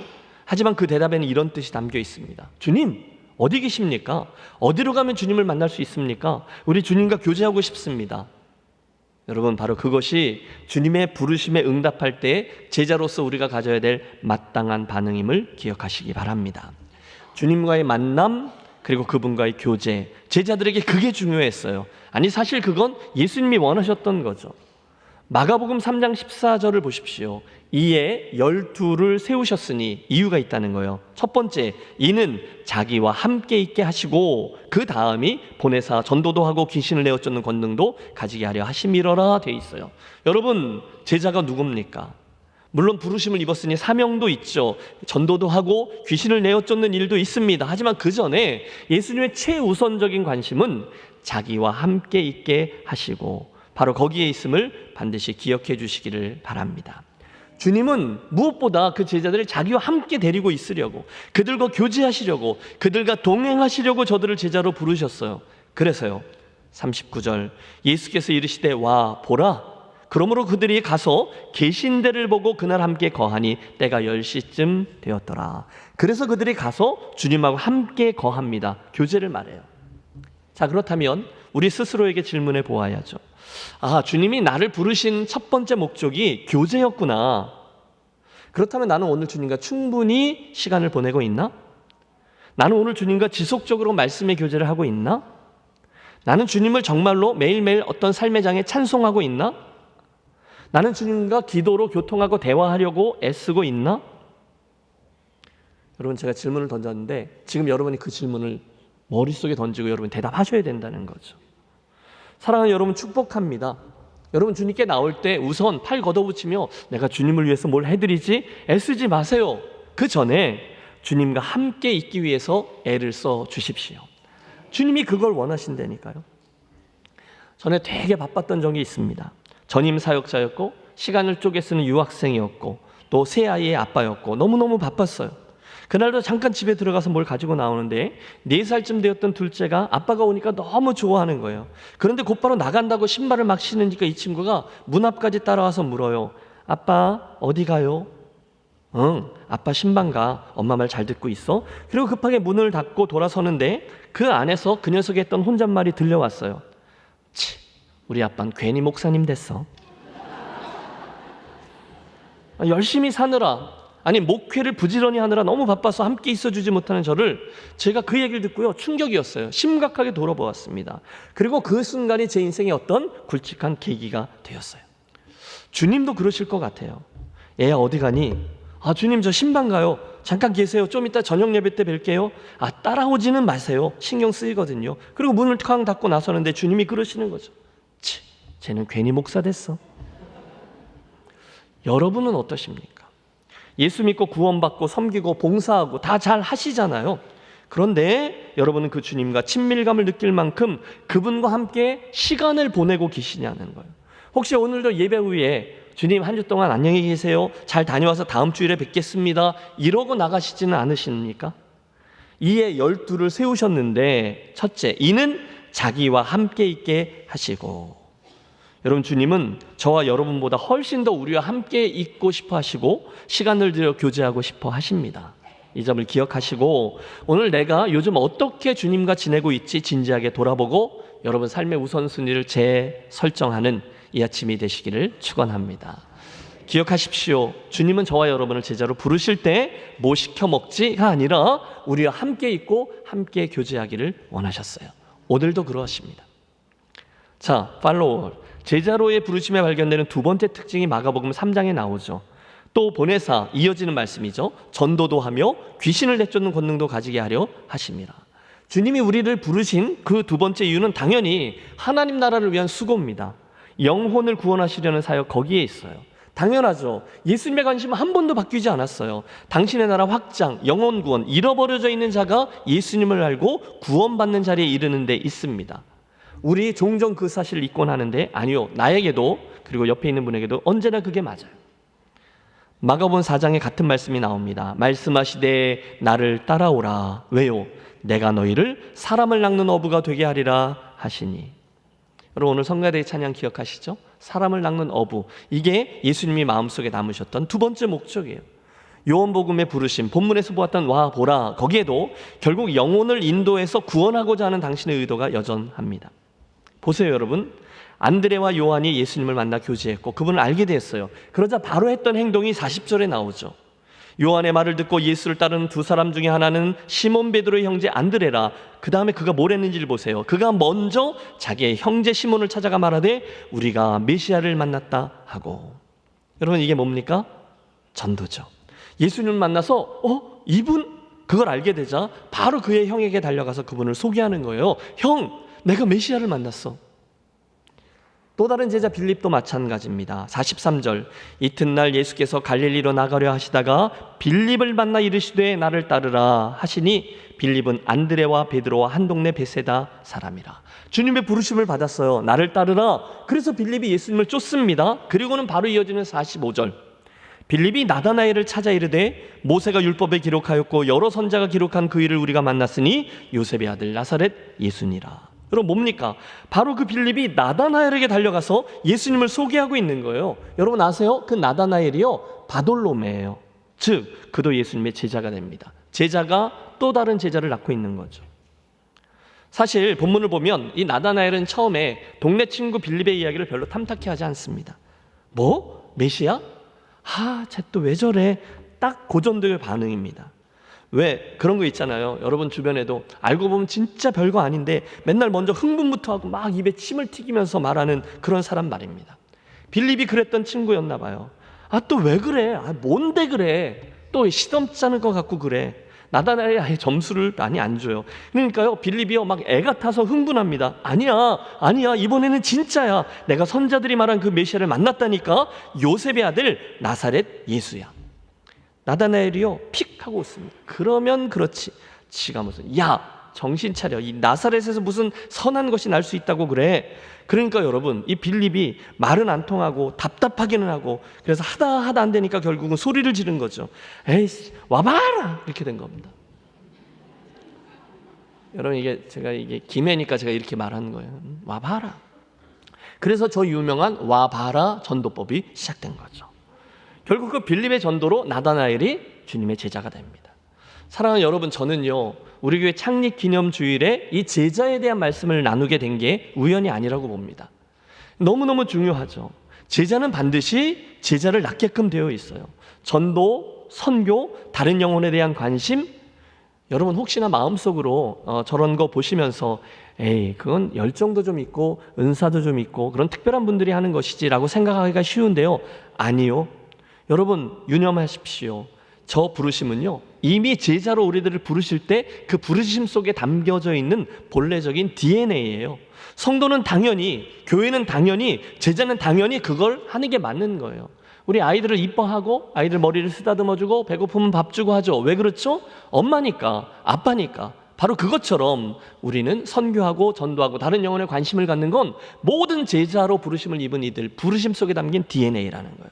하지만 그 대답에는 이런 뜻이 담겨 있습니다. 주님, 어디 계십니까? 어디로 가면 주님을 만날 수 있습니까? 우리 주님과 교제하고 싶습니다. 여러분, 바로 그것이 주님의 부르심에 응답할 때 제자로서 우리가 가져야 될 마땅한 반응임을 기억하시기 바랍니다. 주님과의 만남, 그리고 그분과의 교제, 제자들에게 그게 중요했어요. 아니, 사실 그건 예수님이 원하셨던 거죠. 마가복음 3장 14절을 보십시오. 이에 12를 세우셨으니 이유가 있다는 거예요. 첫 번째, 이는 자기와 함께 있게 하시고 그 다음이 보내사 전도도 하고 귀신을 내어 쫓는 권능도 가지게 하려 하심이러라 돼 있어요. 여러분, 제자가 누굽니까? 물론 부르심을 입었으니 사명도 있죠. 전도도 하고 귀신을 내어 쫓는 일도 있습니다. 하지만 그 전에 예수님의 최우선적인 관심은 자기와 함께 있게 하시고 바로 거기에 있음을 반드시 기억해 주시기를 바랍니다. 주님은 무엇보다 그 제자들을 자기와 함께 데리고 있으려고, 그들과 교제하시려고, 그들과 동행하시려고 저들을 제자로 부르셨어요. 그래서요, 39절, 예수께서 이르시되 와 보라. 그러므로 그들이 가서 계신 데를 보고 그날 함께 거하니 때가 10시쯤 되었더라. 그래서 그들이 가서 주님하고 함께 거합니다. 교제를 말해요. 자, 그렇다면 우리 스스로에게 질문해 보아야죠. 아, 주님이 나를 부르신 첫 번째 목적이 교제였구나. 그렇다면 나는 오늘 주님과 충분히 시간을 보내고 있나? 나는 오늘 주님과 지속적으로 말씀의 교제를 하고 있나? 나는 주님을 정말로 매일매일 어떤 삶의 장에 찬송하고 있나? 나는 주님과 기도로 교통하고 대화하려고 애쓰고 있나? 여러분, 제가 질문을 던졌는데 지금 여러분이 그 질문을 머릿속에 던지고 여러분 대답하셔야 된다는 거죠. 사랑하는 여러분, 축복합니다. 여러분, 주님께 나올 때 우선 팔 걷어붙이며 내가 주님을 위해서 뭘 해드리지? 애쓰지 마세요. 그 전에 주님과 함께 있기 위해서 애를 써 주십시오. 주님이 그걸 원하신다니까요. 전에 되게 바빴던 적이 있습니다. 전임 사역자였고 시간을 쪼개 쓰는 유학생이었고 또 새 아이의 아빠였고 너무너무 바빴어요. 그날도 잠깐 집에 들어가서 뭘 가지고 나오는데 4살쯤 되었던 둘째가 아빠가 오니까 너무 좋아하는 거예요. 그런데 곧바로 나간다고 신발을 막 신으니까 이 친구가 문 앞까지 따라와서 물어요. 아빠 어디 가요? 응, 아빠 신방 가. 엄마 말 잘 듣고 있어. 그리고 급하게 문을 닫고 돌아서는데 그 안에서 그 녀석이 했던 혼잣말이 들려왔어요. 치, 우리 아빠는 괜히 목사님 됐어. 열심히 사느라, 아니 목회를 부지런히 하느라 너무 바빠서 함께 있어주지 못하는 저를, 제가 그 얘기를 듣고요 충격이었어요. 심각하게 돌아보았습니다. 그리고 그 순간이 제 인생의 어떤 굵직한 계기가 되었어요. 주님도 그러실 것 같아요. 얘야 어디 가니? 아 주님 저 신방 가요. 잠깐 계세요. 좀 이따 저녁 예배 때 뵐게요. 아 따라오지는 마세요. 신경 쓰이거든요. 그리고 문을 쾅 닫고 나서는데 주님이 그러시는 거죠. 치, 쟤는 괜히 목사 됐어. 여러분은 어떠십니까? 예수 믿고 구원받고 섬기고 봉사하고 다 잘 하시잖아요. 그런데 여러분은 그 주님과 친밀감을 느낄 만큼 그분과 함께 시간을 보내고 계시냐는 거예요. 혹시 오늘도 예배 후에 주님 한 주 동안 안녕히 계세요. 잘 다녀와서 다음 주일에 뵙겠습니다. 이러고 나가시지는 않으십니까? 이에 12를 세우셨는데 첫째, 이는 자기와 함께 있게 하시고. 여러분 주님은 저와 여러분보다 훨씬 더 우리와 함께 있고 싶어 하시고 시간을 들여 교제하고 싶어 하십니다. 이 점을 기억하시고 오늘 내가 요즘 어떻게 주님과 지내고 있지 진지하게 돌아보고 여러분 삶의 우선순위를 재설정하는 이 아침이 되시기를 축원합니다. 기억하십시오. 주님은 저와 여러분을 제자로 부르실 때 뭐 시켜 먹지가 아니라 우리와 함께 있고 함께 교제하기를 원하셨어요. 오늘도 그러하십니다. 자, 팔로워. 제자로의 부르심에 발견되는 두 번째 특징이 마가복음 3장에 나오죠. 또 보내사, 이어지는 말씀이죠. 전도도 하며 귀신을 내쫓는 권능도 가지게 하려 하심이라. 주님이 우리를 부르신 그 두 번째 이유는 당연히 하나님 나라를 위한 수고입니다. 영혼을 구원하시려는 사역 거기에 있어요. 당연하죠. 예수님의 관심은 한 번도 바뀌지 않았어요. 당신의 나라 확장, 영혼 구원, 잃어버려져 있는 자가 예수님을 알고 구원받는 자리에 이르는 데 있습니다. 우리 종종 그 사실을 잊곤 하는데 아니요, 나에게도 그리고 옆에 있는 분에게도 언제나 그게 맞아요. 마가복음 4장에 같은 말씀이 나옵니다. 말씀하시되 나를 따라오라. 왜요? 내가 너희를 사람을 낚는 어부가 되게 하리라 하시니. 여러분 오늘 성가대의 찬양 기억하시죠? 사람을 낚는 어부, 이게 예수님이 마음속에 남으셨던 두 번째 목적이에요. 요한복음의 부르심, 본문에서 보았던 와 보라, 거기에도 결국 영혼을 인도해서 구원하고자 하는 당신의 의도가 여전합니다. 보세요 여러분, 안드레와 요한이 예수님을 만나 교제했고 그분을 알게 됐어요. 그러자 바로 했던 행동이 40절에 나오죠. 요한의 말을 듣고 예수를 따르는 두 사람 중에 하나는 시몬 베드로의 형제 안드레라. 그 다음에 그가 뭘 했는지를 보세요. 그가 먼저 자기의 형제 시몬을 찾아가 말하되 우리가 메시아를 만났다 하고. 여러분 이게 뭡니까? 전도죠. 예수님을 만나서 이분, 그걸 알게 되자 바로 그의 형에게 달려가서 그분을 소개하는 거예요. 형, 내가 메시아를 만났어. 또 다른 제자 빌립도 마찬가지입니다. 43절, 이튿날 예수께서 갈릴리로 나가려 하시다가 빌립을 만나 이르시되 나를 따르라 하시니 빌립은 안드레와 베드로와 한 동네 베세다 사람이라. 주님의 부르심을 받았어요. 나를 따르라. 그래서 빌립이 예수님을 쫓습니다. 그리고는 바로 이어지는 45절, 빌립이 나다나엘을 찾아 이르되 모세가 율법에 기록하였고 여러 선자가 기록한 그 일을 우리가 만났으니 요셉의 아들 나사렛 예수니라. 여러분 뭡니까? 바로 그 빌립이 나다나엘에게 달려가서 예수님을 소개하고 있는 거예요. 여러분 아세요? 그 나다나엘이요 바돌로메예요. 즉 그도 예수님의 제자가 됩니다. 제자가 또 다른 제자를 낳고 있는 거죠. 사실 본문을 보면 이 나다나엘은 처음에 동네 친구 빌립의 이야기를 별로 탐탁해 하지 않습니다. 뭐? 메시아? 쟤 또 왜 저래? 딱 그 정도의 반응입니다. 왜? 그런 거 있잖아요. 여러분 주변에도 알고 보면 진짜 별거 아닌데 맨날 먼저 흥분부터 하고 막 입에 침을 튀기면서 말하는 그런 사람 말입니다. 빌립이 그랬던 친구였나 봐요. 또 왜 그래? 뭔데 그래? 또 시험짜는 것 같고 그래. 나다나엘이 아예 점수를 많이 안 줘요. 그러니까요 빌립이요 막 애가 타서 흥분합니다. 아니야 이번에는 진짜야. 내가 선자들이 말한 그 메시아를 만났다니까. 요셉의 아들 나사렛 예수야. 나다나엘이요 픽 하고 웃습니다. 그러면 그렇지. 지가 무슨 정신 차려. 이 나사렛에서 무슨 선한 것이 날 수 있다고 그래. 그러니까 여러분, 이 빌립이 말은 안 통하고 답답하기는 하고, 그래서 하다 안 되니까 결국은 소리를 지른 거죠. 에이씨, 와봐라! 이렇게 된 겁니다. 여러분, 이게 김해니까 제가 이렇게 말하는 거예요. 와봐라. 그래서 저 유명한 와봐라 전도법이 시작된 거죠. 결국 그 빌립의 전도로 나다나엘이 주님의 제자가 됩니다. 사랑하는 여러분, 저는요, 우리 교회 창립 기념 주일에 이 제자에 대한 말씀을 나누게 된 게 우연이 아니라고 봅니다. 너무너무 중요하죠. 제자는 반드시 제자를 낳게끔 되어 있어요. 전도, 선교, 다른 영혼에 대한 관심. 여러분, 혹시나 마음속으로 저런 거 보시면서 에이, 그건 열정도 좀 있고 은사도 좀 있고 그런 특별한 분들이 하는 것이지라고 생각하기가 쉬운데요. 아니요. 여러분, 유념하십시오. 저 부르심은요, 이미 제자로 우리들을 부르실 때 그 부르심 속에 담겨져 있는 본래적인 DNA예요. 성도는 당연히, 교회는 당연히, 제자는 당연히 그걸 하는 게 맞는 거예요. 우리 아이들을 이뻐하고 아이들 머리를 쓰다듬어주고 배고프면 밥 주고 하죠. 왜 그렇죠? 엄마니까, 아빠니까. 바로 그것처럼 우리는 선교하고 전도하고 다른 영혼에 관심을 갖는 건 모든 제자로 부르심을 입은 이들 부르심 속에 담긴 DNA라는 거예요.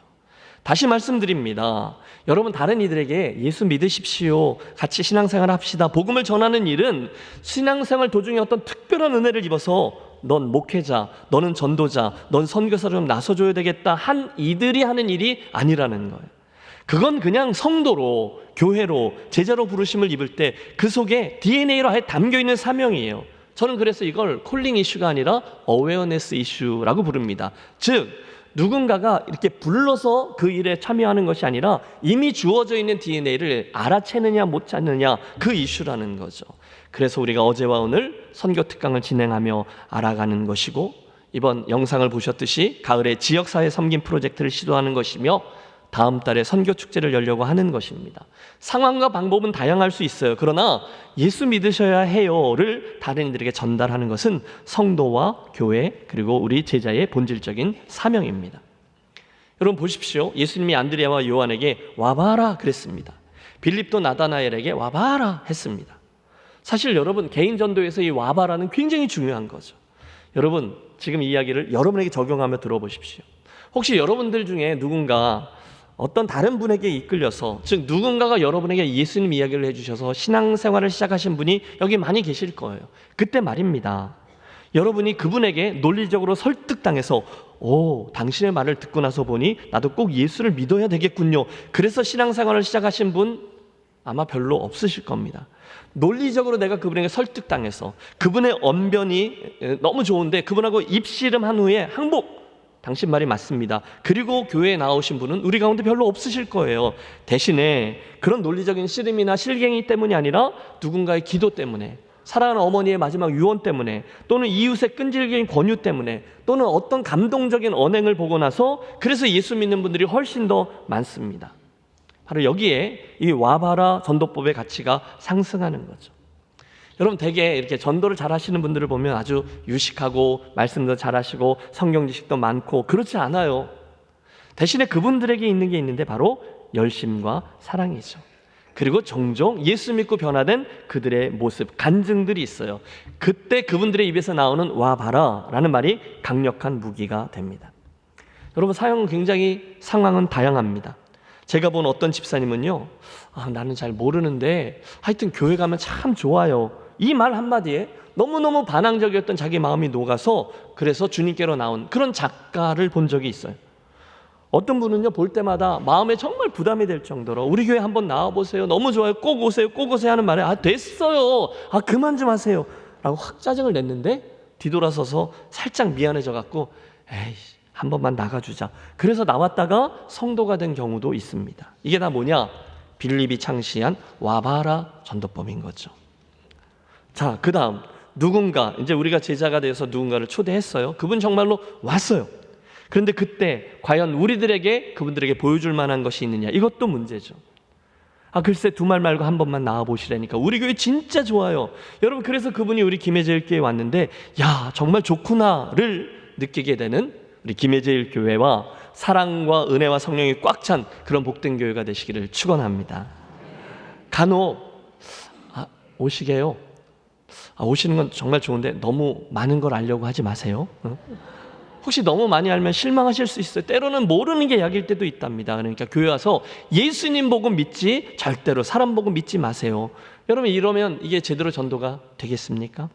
다시 말씀드립니다. 여러분, 다른 이들에게 예수 믿으십시오, 같이 신앙생활 합시다, 복음을 전하는 일은 신앙생활 도중에 어떤 특별한 은혜를 입어서 넌 목회자, 너는 전도자, 넌 선교사로 좀 나서줘야 되겠다 한 이들이 하는 일이 아니라는 거예요. 그건 그냥 성도로, 교회로, 제자로 부르심을 입을 때 그 속에 DNA로 아예 담겨있는 사명이에요. 저는 그래서 이걸 콜링 이슈가 아니라 어웨어네스 이슈라고 부릅니다. 즉, 누군가가 이렇게 불러서 그 일에 참여하는 것이 아니라 이미 주어져 있는 DNA를 알아채느냐 못 찾느냐, 그 이슈라는 거죠. 그래서 우리가 어제와 오늘 선교 특강을 진행하며 알아가는 것이고, 이번 영상을 보셨듯이 가을에 지역사회 섬김 프로젝트를 시도하는 것이며, 다음 달에 선교 축제를 열려고 하는 것입니다. 상황과 방법은 다양할 수 있어요. 그러나 예수 믿으셔야 해요를 다른 이들에게 전달하는 것은 성도와 교회 그리고 우리 제자의 본질적인 사명입니다. 여러분 보십시오. 예수님이 안드레아와 요한에게 와봐라 그랬습니다. 빌립도 나다나엘에게 와봐라 했습니다. 사실 여러분, 개인 전도에서 이 와봐라는 굉장히 중요한 거죠. 여러분, 지금 이 이야기를 여러분에게 적용하며 들어보십시오. 혹시 여러분들 중에 누군가 어떤 다른 분에게 이끌려서, 즉 누군가가 여러분에게 예수님 이야기를 해주셔서 신앙생활을 시작하신 분이 여기 많이 계실 거예요. 그때 말입니다, 여러분이 그분에게 논리적으로 설득당해서 당신의 말을 듣고 나서 보니 나도 꼭 예수를 믿어야 되겠군요, 그래서 신앙생활을 시작하신 분 아마 별로 없으실 겁니다. 논리적으로 내가 그분에게 설득당해서 그분의 언변이 너무 좋은데 그분하고 입씨름한 후에 항복, 당신 말이 맞습니다, 그리고 교회에 나오신 분은 우리 가운데 별로 없으실 거예요. 대신에 그런 논리적인 씨름이나 실갱이 때문이 아니라 누군가의 기도 때문에, 사랑하는 어머니의 마지막 유언 때문에, 또는 이웃의 끈질긴 권유 때문에, 또는 어떤 감동적인 언행을 보고 나서 그래서 예수 믿는 분들이 훨씬 더 많습니다. 바로 여기에 이 와봐라 전도법의 가치가 상승하는 거죠. 여러분, 되게 이렇게 전도를 잘 하시는 분들을 보면 아주 유식하고 말씀도 잘 하시고 성경 지식도 많고 그렇지 않아요. 대신에 그분들에게 있는 게 있는데 바로 열심과 사랑이죠. 그리고 종종 예수 믿고 변화된 그들의 모습, 간증들이 있어요. 그때 그분들의 입에서 나오는 와봐라 라는 말이 강력한 무기가 됩니다. 여러분, 사역은 굉장히 상황은 다양합니다. 제가 본 어떤 집사님은요, 나는 잘 모르는데 하여튼 교회 가면 참 좋아요, 이 말 한마디에 너무너무 반항적이었던 자기 마음이 녹아서 그래서 주님께로 나온 그런 작가를 본 적이 있어요. 어떤 분은요, 볼 때마다 마음에 정말 부담이 될 정도로 우리 교회 한번 나와보세요, 너무 좋아요, 꼭 오세요, 꼭 오세요 하는 말에 됐어요, 그만 좀 하세요 라고 확 짜증을 냈는데 뒤돌아서서 살짝 미안해져 갖고 에이씨, 한 번만 나가주자, 그래서 나왔다가 성도가 된 경우도 있습니다. 이게 다 뭐냐? 빌립이 창시한 와봐라 전도법인 거죠. 자, 그 다음 누군가, 이제 우리가 제자가 되어서 누군가를 초대했어요. 그분 정말로 왔어요. 그런데 그때 과연 우리들에게, 그분들에게 보여줄 만한 것이 있느냐, 이것도 문제죠. 글쎄 두 말 말고 한 번만 나와보시라니까 우리 교회 진짜 좋아요. 여러분, 그래서 그분이 우리 김해제일교회에 왔는데 야 정말 좋구나를 느끼게 되는 우리 김해제일교회와 사랑과 은혜와 성령이 꽉 찬 그런 복된 교회가 되시기를 축원합니다. 간혹 오시게요, 오시는 건 정말 좋은데 너무 많은 걸 알려고 하지 마세요. 혹시 너무 많이 알면 실망하실 수 있어요. 때로는 모르는 게 약일 때도 있답니다. 그러니까 교회 와서 예수님 보고 믿지 절대로 사람 보고 믿지 마세요. 여러분, 이러면 이게 제대로 전도가 되겠습니까?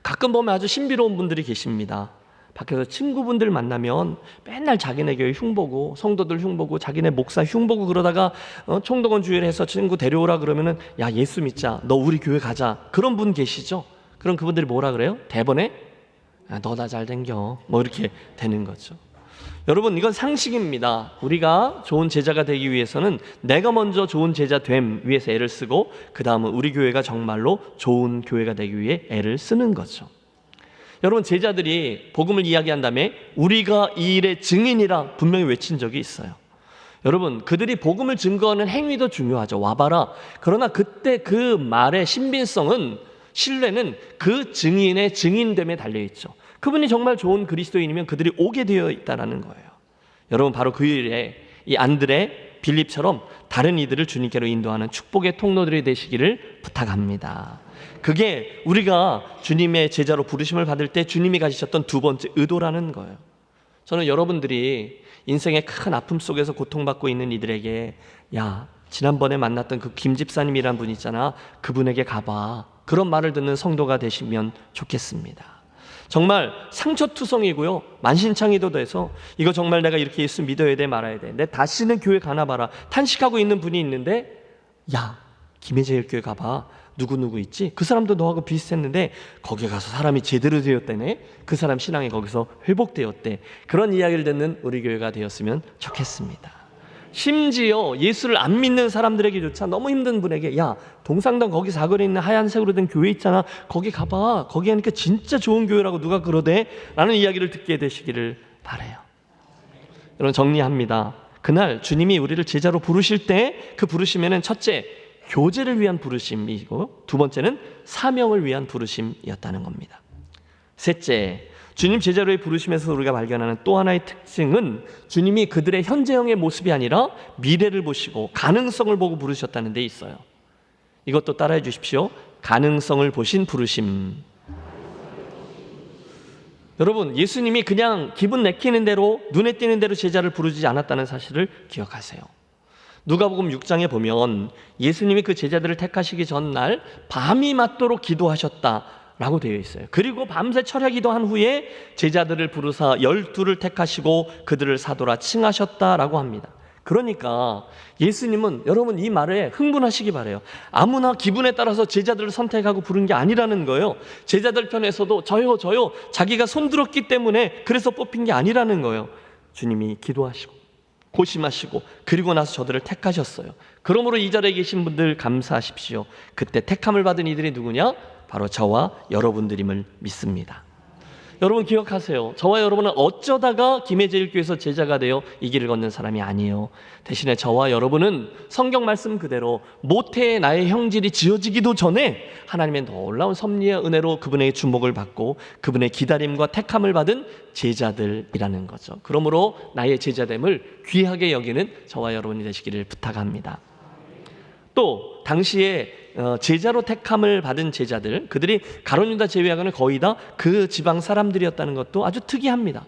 가끔 보면 아주 신비로운 분들이 계십니다. 밖에서 친구분들 만나면 맨날 자기네 교회 흉보고 성도들 흉보고 자기네 목사 흉보고 그러다가 총동원 주일해서 친구 데려오라 그러면은 야, 예수 믿자, 너 우리 교회 가자, 그런 분 계시죠? 그럼 그분들이 뭐라 그래요? 대번에 너 나 잘 댕겨, 뭐 이렇게 되는 거죠. 여러분, 이건 상식입니다. 우리가 좋은 제자가 되기 위해서는 내가 먼저 좋은 제자 됨 위해서 애를 쓰고, 그 다음은 우리 교회가 정말로 좋은 교회가 되기 위해 애를 쓰는 거죠. 여러분, 제자들이 복음을 이야기한 다음에 우리가 이 일의 증인이라 분명히 외친 적이 있어요. 여러분, 그들이 복음을 증거하는 행위도 중요하죠. 와봐라. 그러나 그때 그 말의 신빙성은, 신뢰는 그 증인의 증인됨에 달려있죠. 그분이 정말 좋은 그리스도인이면 그들이 오게 되어 있다는 거예요. 여러분, 바로 그 일에 이 안드레, 빌립처럼 다른 이들을 주님께로 인도하는 축복의 통로들이 되시기를 부탁합니다. 그게 우리가 주님의 제자로 부르심을 받을 때 주님이 가지셨던 두 번째 의도라는 거예요. 저는 여러분들이 인생의 큰 아픔 속에서 고통받고 있는 이들에게, 야, 지난번에 만났던 그 김 집사님이란 분 있잖아, 그분에게 가봐, 그런 말을 듣는 성도가 되시면 좋겠습니다. 정말 상처투성이고요, 만신창이도 돼서 이거 정말 내가 이렇게 예수 믿어야 돼 말아야 돼, 내 다시는 교회 가나 봐라 탄식하고 있는 분이 있는데, 야, 김해제일교회 가봐, 누구누구 있지? 그 사람도 너하고 비슷했는데 거기 가서 사람이 제대로 되었다네, 그 사람 신앙이 거기서 회복되었대. 그런 이야기를 듣는 우리 교회가 되었으면 좋겠습니다. 심지어 예수를 안 믿는 사람들에게조차 너무 힘든 분에게, 야, 동상동 거기 사거리에 있는 하얀색으로 된 교회 있잖아, 거기 가봐, 거기 하니까 진짜 좋은 교회라고 누가 그러대? 라는 이야기를 듣게 되시기를 바라요. 여러분, 정리합니다. 그날 주님이 우리를 제자로 부르실 때 그 부르심에는 첫째, 교제를 위한 부르심이고, 두 번째는 사명을 위한 부르심이었다는 겁니다. 셋째, 주님 제자로의 부르심에서 우리가 발견하는 또 하나의 특징은 주님이 그들의 현재형의 모습이 아니라 미래를 보시고 가능성을 보고 부르셨다는 데 있어요. 이것도 따라해 주십시오. 가능성을 보신 부르심. 여러분, 예수님이 그냥 기분 내키는 대로, 눈에 띄는 대로 제자를 부르지 않았다는 사실을 기억하세요. 누가복음 6장에 보면 예수님이 그 제자들을 택하시기 전날 밤이 맞도록 기도하셨다라고 되어 있어요. 그리고 밤새 철야 기도한 후에 제자들을 부르사 12를 택하시고 그들을 사도라 칭하셨다라고 합니다. 그러니까 예수님은, 여러분, 이 말에 흥분하시기 바라요. 아무나 기분에 따라서 제자들을 선택하고 부른 게 아니라는 거예요. 제자들 편에서도 저요 자기가 손들었기 때문에 그래서 뽑힌 게 아니라는 거예요. 주님이 기도하시고 고심하시고 그리고 나서 저들을 택하셨어요. 그러므로 이 자리에 계신 분들 감사하십시오. 그때 택함을 받은 이들이 누구냐? 바로 저와 여러분들임을 믿습니다. 여러분 기억하세요. 저와 여러분은 어쩌다가 김해제일교회에서 제자가 되어 이 길을 걷는 사람이 아니에요. 대신에 저와 여러분은 성경 말씀 그대로 모태의 나의 형질이 지어지기도 전에 하나님의 놀라운 섭리의 은혜로 그분에게 주목을 받고 그분의 기다림과 택함을 받은 제자들이라는 거죠. 그러므로 나의 제자됨을 귀하게 여기는 저와 여러분이 되시기를 부탁합니다. 또 당시에 제자로 택함을 받은 제자들, 그들이 가룟 유다 제외하고는 거의 다 그 지방 사람들이었다는 것도 아주 특이합니다.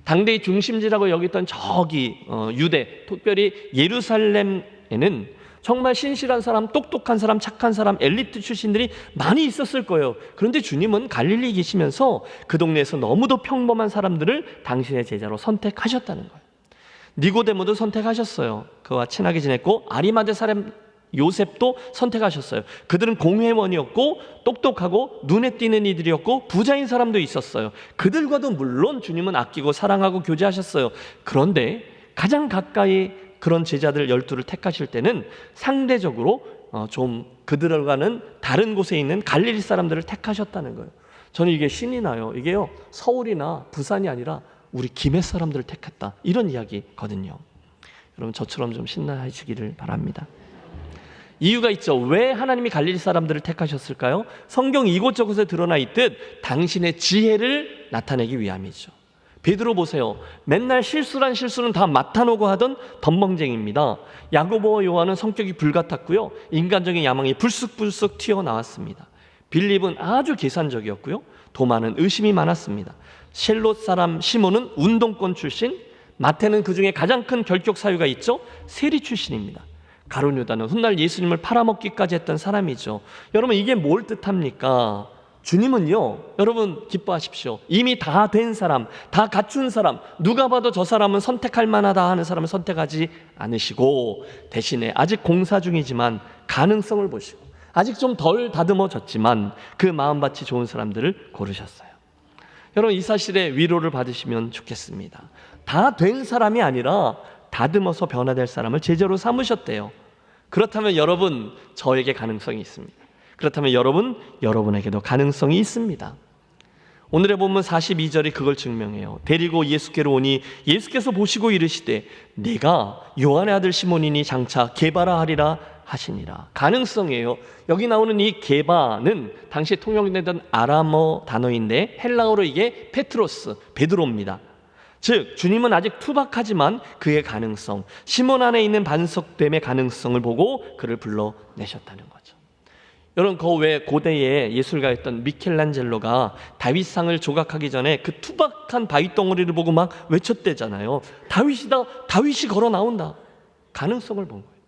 당대의 중심지라고 여겼던 저기 유대, 특별히 예루살렘에는 정말 신실한 사람, 똑똑한 사람, 착한 사람, 엘리트 출신들이 많이 있었을 거예요. 그런데 주님은 갈릴리 계시면서 그 동네에서 너무도 평범한 사람들을 당신의 제자로 선택하셨다는 거예요. 니고데모도 선택하셨어요. 그와 친하게 지냈고, 아리마대 사람 요셉도 선택하셨어요. 그들은 공회원이었고 똑똑하고 눈에 띄는 이들이었고 부자인 사람도 있었어요. 그들과도 물론 주님은 아끼고 사랑하고 교제하셨어요. 그런데 가장 가까이 그런 제자들 12를 택하실 때는 상대적으로 좀 그들과는 다른 곳에 있는 갈릴리 사람들을 택하셨다는 거예요. 저는 이게 신이 나요. 이게요, 서울이나 부산이 아니라 우리 김해 사람들을 택했다, 이런 이야기거든요. 여러분, 저처럼 좀 신나시기를 바랍니다. 이유가 있죠. 왜 하나님이 갈릴리 사람들을 택하셨을까요? 성경 이곳저곳에 드러나 있듯 당신의 지혜를 나타내기 위함이죠. 베드로 보세요. 맨날 실수는 다 맡아놓고 하던 덤벙쟁이입니다. 야고보와 요한은 성격이 불같았고요, 인간적인 야망이 불쑥불쑥 튀어나왔습니다. 빌립은 아주 계산적이었고요. 도마는 의심이 많았습니다. 셀롯 사람 시몬은 운동권 출신, 마태는 그 중에 가장 큰 결격 사유가 있죠. 세리 출신입니다. 가룟 유다는 훗날 예수님을 팔아먹기까지 했던 사람이죠. 여러분, 이게 뭘 뜻합니까? 주님은요, 여러분 기뻐하십시오. 이미 다 된 사람, 다 갖춘 사람, 누가 봐도 저 사람은 선택할 만하다 하는 사람을 선택하지 않으시고, 대신에 아직 공사 중이지만 가능성을 보시고, 아직 좀 덜 다듬어졌지만 그 마음밭이 좋은 사람들을 고르셨어요. 여러분, 이 사실에 위로를 받으시면 좋겠습니다. 다 된 사람이 아니라 다듬어서 변화될 사람을 제자로 삼으셨대요. 그렇다면 여러분, 저에게 가능성이 있습니다. 그렇다면 여러분에게도 가능성이 있습니다. 오늘의 본문 42절이 그걸 증명해요. 데리고 예수께로 오니 예수께서 보시고 이르시되 내가 요한의 아들 시몬이니 장차 게바라 하리라 하시니라. 가능성이에요. 여기 나오는 이 게바는 당시 통용되던 아람어 단어인데 헬라어로 이게 페트로스, 베드로입니다. 즉 주님은 아직 투박하지만 그의 가능성, 시몬 안에 있는 반석됨의 가능성을 보고 그를 불러내셨다는 거죠. 여러분, 그 외 고대에 예술가였던 미켈란젤로가 다윗상을 조각하기 전에 그 투박한 바위덩어리를 보고 막 외쳤대잖아요. 다윗이다, 다윗이 걸어 나온다. 가능성을 본 거예요.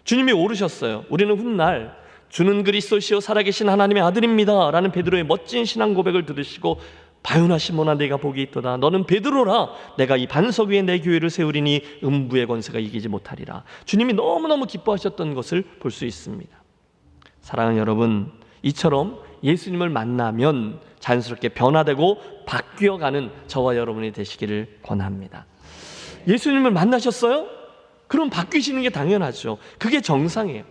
주님이 오르셨어요. 우리는 훗날 주는 그리스도시요 살아계신 하나님의 아들입니다 라는 베드로의 멋진 신앙 고백을 들으시고 바요나 시몬아 내가 복이 있도다. 너는 베드로라. 내가 이 반석 위에 내 교회를 세우리니 음부의 권세가 이기지 못하리라. 주님이 너무너무 기뻐하셨던 것을 볼 수 있습니다. 사랑하는 여러분, 이처럼 예수님을 만나면 자연스럽게 변화되고 바뀌어가는 저와 여러분이 되시기를 권합니다. 예수님을 만나셨어요? 그럼 바뀌시는 게 당연하죠. 그게 정상이에요.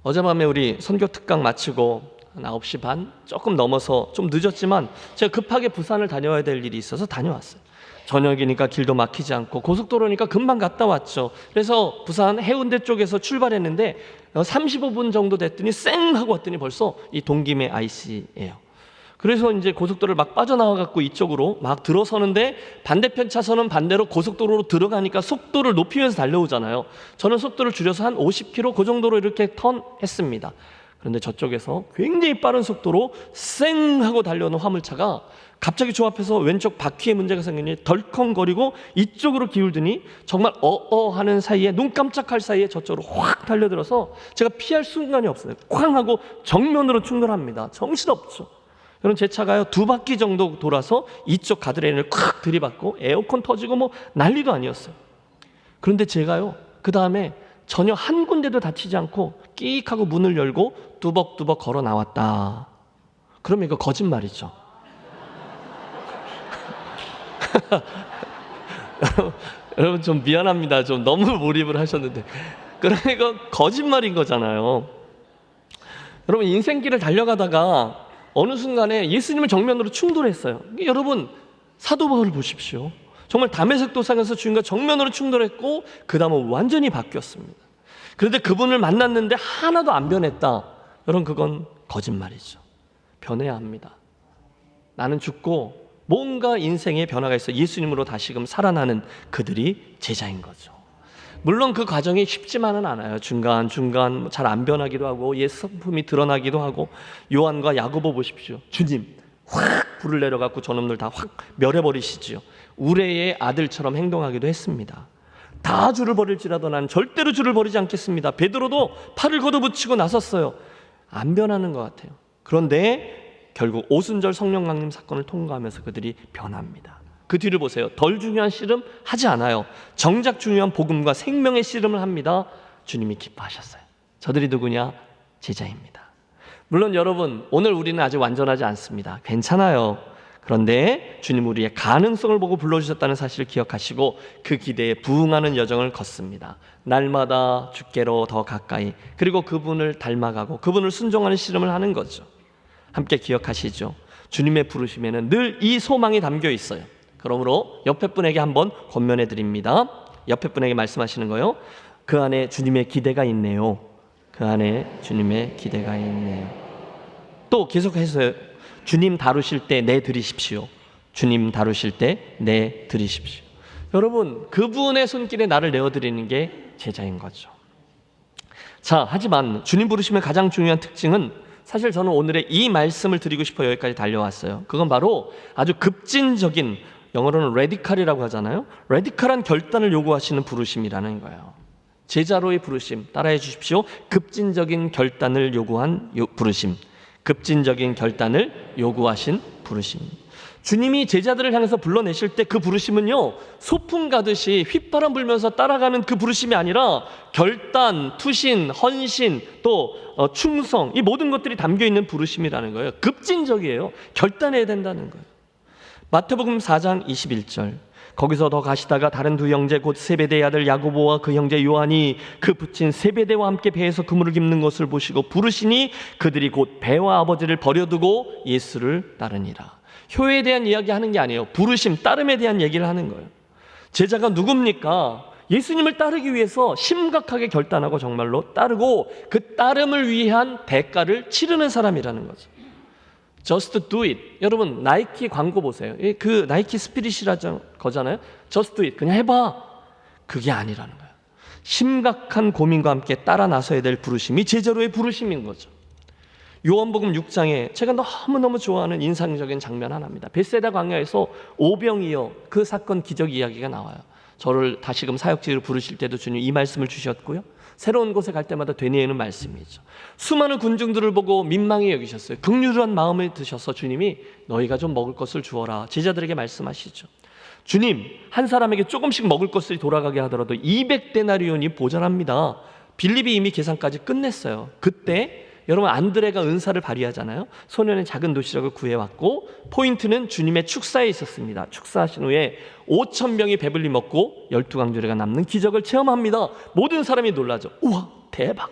어젯밤에 우리 선교 특강 마치고 한 9시 반 조금 넘어서 좀 늦었지만 제가 급하게 부산을 다녀와야 될 일이 있어서 다녀왔어요. 저녁이니까 길도 막히지 않고 고속도로니까 금방 갔다 왔죠. 그래서 부산 해운대 쪽에서 출발했는데 35분 정도 됐더니 쌩 하고 왔더니 벌써 이 동김의 IC예요. 그래서 이제 고속도로를 막 빠져나와갖고 이쪽으로 막 들어서는데 반대편 차선은 반대로 고속도로로 들어가니까 속도를 높이면서 달려오잖아요. 저는 속도를 줄여서 한 50km 그 정도로 이렇게 턴했습니다. 그런데 저쪽에서 굉장히 빠른 속도로 쌩 하고 달려오는 화물차가 갑자기 저 앞에서 왼쪽 바퀴에 문제가 생기니 덜컹거리고 이쪽으로 기울더니 정말 하는 사이에 눈 깜짝할 사이에 저쪽으로 확 달려들어서 제가 피할 순간이 없어요. 쾅 하고 정면으로 충돌합니다. 정신없죠. 여러분, 제 차가요 2바퀴 정도 돌아서 이쪽 가드레일을 콱 들이받고 에어컨 터지고 뭐 난리도 아니었어요. 그런데 제가요 그 다음에 전혀 한 군데도 다치지 않고 끼익 하고 문을 열고 뚜벅뚜벅 걸어 나왔다. 그러면 이거 거짓말이죠. 여러분 좀 미안합니다. 좀 너무 몰입을 하셨는데 그러니까 이거 거짓말인 거잖아요. 여러분, 인생길을 달려가다가 어느 순간에 예수님을 정면으로 충돌했어요. 여러분, 사도 바울을 보십시오. 정말 다메섹 도상에서 주님과 정면으로 충돌했고 그 다음은 완전히 바뀌었습니다. 그런데 그분을 만났는데 하나도 안 변했다. 여러분, 그건 거짓말이죠. 변해야 합니다. 나는 죽고 뭔가 인생에 변화가 있어 예수님으로 다시금 살아나는 그들이 제자인 거죠. 물론 그 과정이 쉽지만은 않아요. 중간 잘 안 변하기도 하고 옛 성품이 드러나기도 하고. 요한과 야고보 보십시오. 주님 확 불을 내려갖고 저놈들 다 확 멸해버리시지요. 우레의 아들처럼 행동하기도 했습니다. 다 주를 버릴지라도 난 절대로 주를 버리지 않겠습니다. 베드로도 팔을 걷어붙이고 나섰어요. 안 변하는 것 같아요. 그런데 결국 오순절 성령 강림 사건을 통과하면서 그들이 변합니다. 그 뒤를 보세요. 덜 중요한 씨름 하지 않아요. 정작 중요한 복음과 생명의 씨름을 합니다. 주님이 기뻐하셨어요. 저들이 누구냐? 제자입니다. 물론 여러분, 오늘 우리는 아직 완전하지 않습니다. 괜찮아요. 그런데 주님 우리의 가능성을 보고 불러주셨다는 사실을 기억하시고 그 기대에 부응하는 여정을 걷습니다. 날마다 주께로 더 가까이, 그리고 그분을 닮아가고 그분을 순종하는 씨름을 하는 거죠. 함께 기억하시죠. 주님의 부르심에는 늘 이 소망이 담겨 있어요. 그러므로 옆에 분에게 한번 권면해 드립니다. 옆에 분에게 말씀하시는 거요. 그 안에 주님의 기대가 있네요. 그 안에 주님의 기대가 있네요. 또 계속해서 주님 다루실 때 내 드리십시오. 주님 다루실 때 내 드리십시오. 여러분, 그분의 손길에 나를 내어드리는 게 제자인 거죠. 자, 하지만 주님 부르심의 가장 중요한 특징은 사실 저는 오늘의 이 말씀을 드리고 싶어 여기까지 달려왔어요. 그건 바로 아주 급진적인, 영어로는 레디칼이라고 하잖아요. 레디칼한 결단을 요구하시는 부르심이라는 거예요. 제자로의 부르심, 따라해 주십시오. 급진적인 결단을 요구한 부르심, 급진적인 결단을 요구하신 부르심. 주님이 제자들을 향해서 불러내실 때 그 부르심은요, 소풍 가듯이 휘바람 불면서 따라가는 그 부르심이 아니라 결단, 투신, 헌신, 또 충성, 이 모든 것들이 담겨있는 부르심이라는 거예요. 급진적이에요. 결단해야 된다는 거예요. 마태복음 4장 21절, 거기서 더 가시다가 다른 두 형제 곧 세베대의 아들 야고보와 그 형제 요한이 그 부친 세베대와 함께 배에서 그물을 깁는 것을 보시고 부르시니 그들이 곧 배와 아버지를 버려두고 예수를 따르니라. 효에 대한 이야기 하는 게 아니에요. 부르심, 따름에 대한 얘기를 하는 거예요. 제자가 누굽니까? 예수님을 따르기 위해서 심각하게 결단하고 정말로 따르고 그 따름을 위한 대가를 치르는 사람이라는 거죠. Just do it. 여러분 나이키 광고 보세요. 그 나이키 스피릿이라는 거잖아요. Just do it. 그냥 해봐. 그게 아니라는 거예요. 심각한 고민과 함께 따라 나서야 될 부르심이 제자로의 부르심인 거죠. 요한복음 6장에 제가 너무너무 좋아하는 인상적인 장면 하나입니다. 벳세다 광야에서 오병이어 그 사건 기적 이야기가 나와요. 저를 다시금 사역지를 부르실 때도 주님 이 말씀을 주셨고요. 새로운 곳에 갈 때마다 되뇌이는 말씀이죠. 수많은 군중들을 보고 민망히 여기셨어요. 긍휼한 마음을 드셔서 주님이 너희가 좀 먹을 것을 주어라. 제자들에게 말씀하시죠. 주님, 한 사람에게 조금씩 먹을 것을 돌아가게 하더라도 200데나리온이 모자랍니다. 빌립이 이미 계산까지 끝냈어요. 그때 여러분 안드레가 은사를 발휘하잖아요. 소년의 작은 도시락을 구해왔고 포인트는 주님의 축사에 있었습니다. 축사하신 후에 5,000명이 배불리 먹고 12강조례가 남는 기적을 체험합니다. 모든 사람이 놀라죠. 우와, 대박.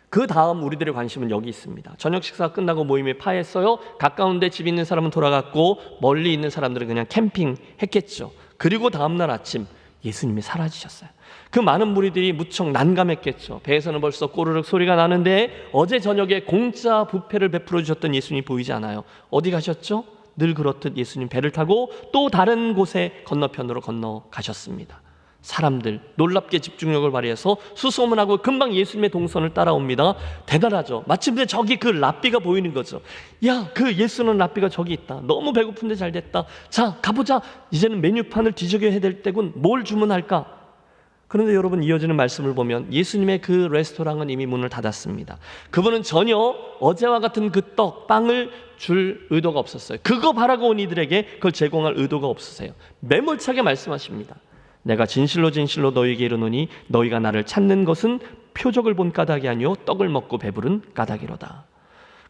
그 다음 우리들의 관심은 여기 있습니다. 저녁 식사가 끝나고 모임에 파했어요. 가까운 데 집 있는 사람은 돌아갔고 멀리 있는 사람들은 그냥 캠핑했겠죠. 그리고 다음날 아침 예수님이 사라지셨어요. 그 많은 무리들이 무척 난감했겠죠. 배에서는 벌써 꼬르륵 소리가 나는데 어제 저녁에 공짜 뷔페를 베풀어 주셨던 예수님이 보이지 않아요. 어디 가셨죠? 늘 그렇듯 예수님 배를 타고 또 다른 곳에 건너편으로 건너가셨습니다. 사람들 놀랍게 집중력을 발휘해서 수소문하고 금방 예수님의 동선을 따라옵니다. 대단하죠. 마침내 저기 그 랍비가 보이는 거죠. 야, 그 예수는 랍비가 저기 있다. 너무 배고픈데 잘 됐다. 자, 가보자. 이제는 메뉴판을 뒤적여야 될 때군. 뭘 주문할까? 그런데 여러분 이어지는 말씀을 보면 예수님의 그 레스토랑은 이미 문을 닫았습니다. 그분은 전혀 어제와 같은 그 떡, 빵을 줄 의도가 없었어요. 그거 바라고 온 이들에게 그걸 제공할 의도가 없으세요. 매몰차게 말씀하십니다. 내가 진실로 진실로 너희에게 이르노니 너희가 나를 찾는 것은 표적을 본 까닭이 아니요 떡을 먹고 배부른 까닭이로다.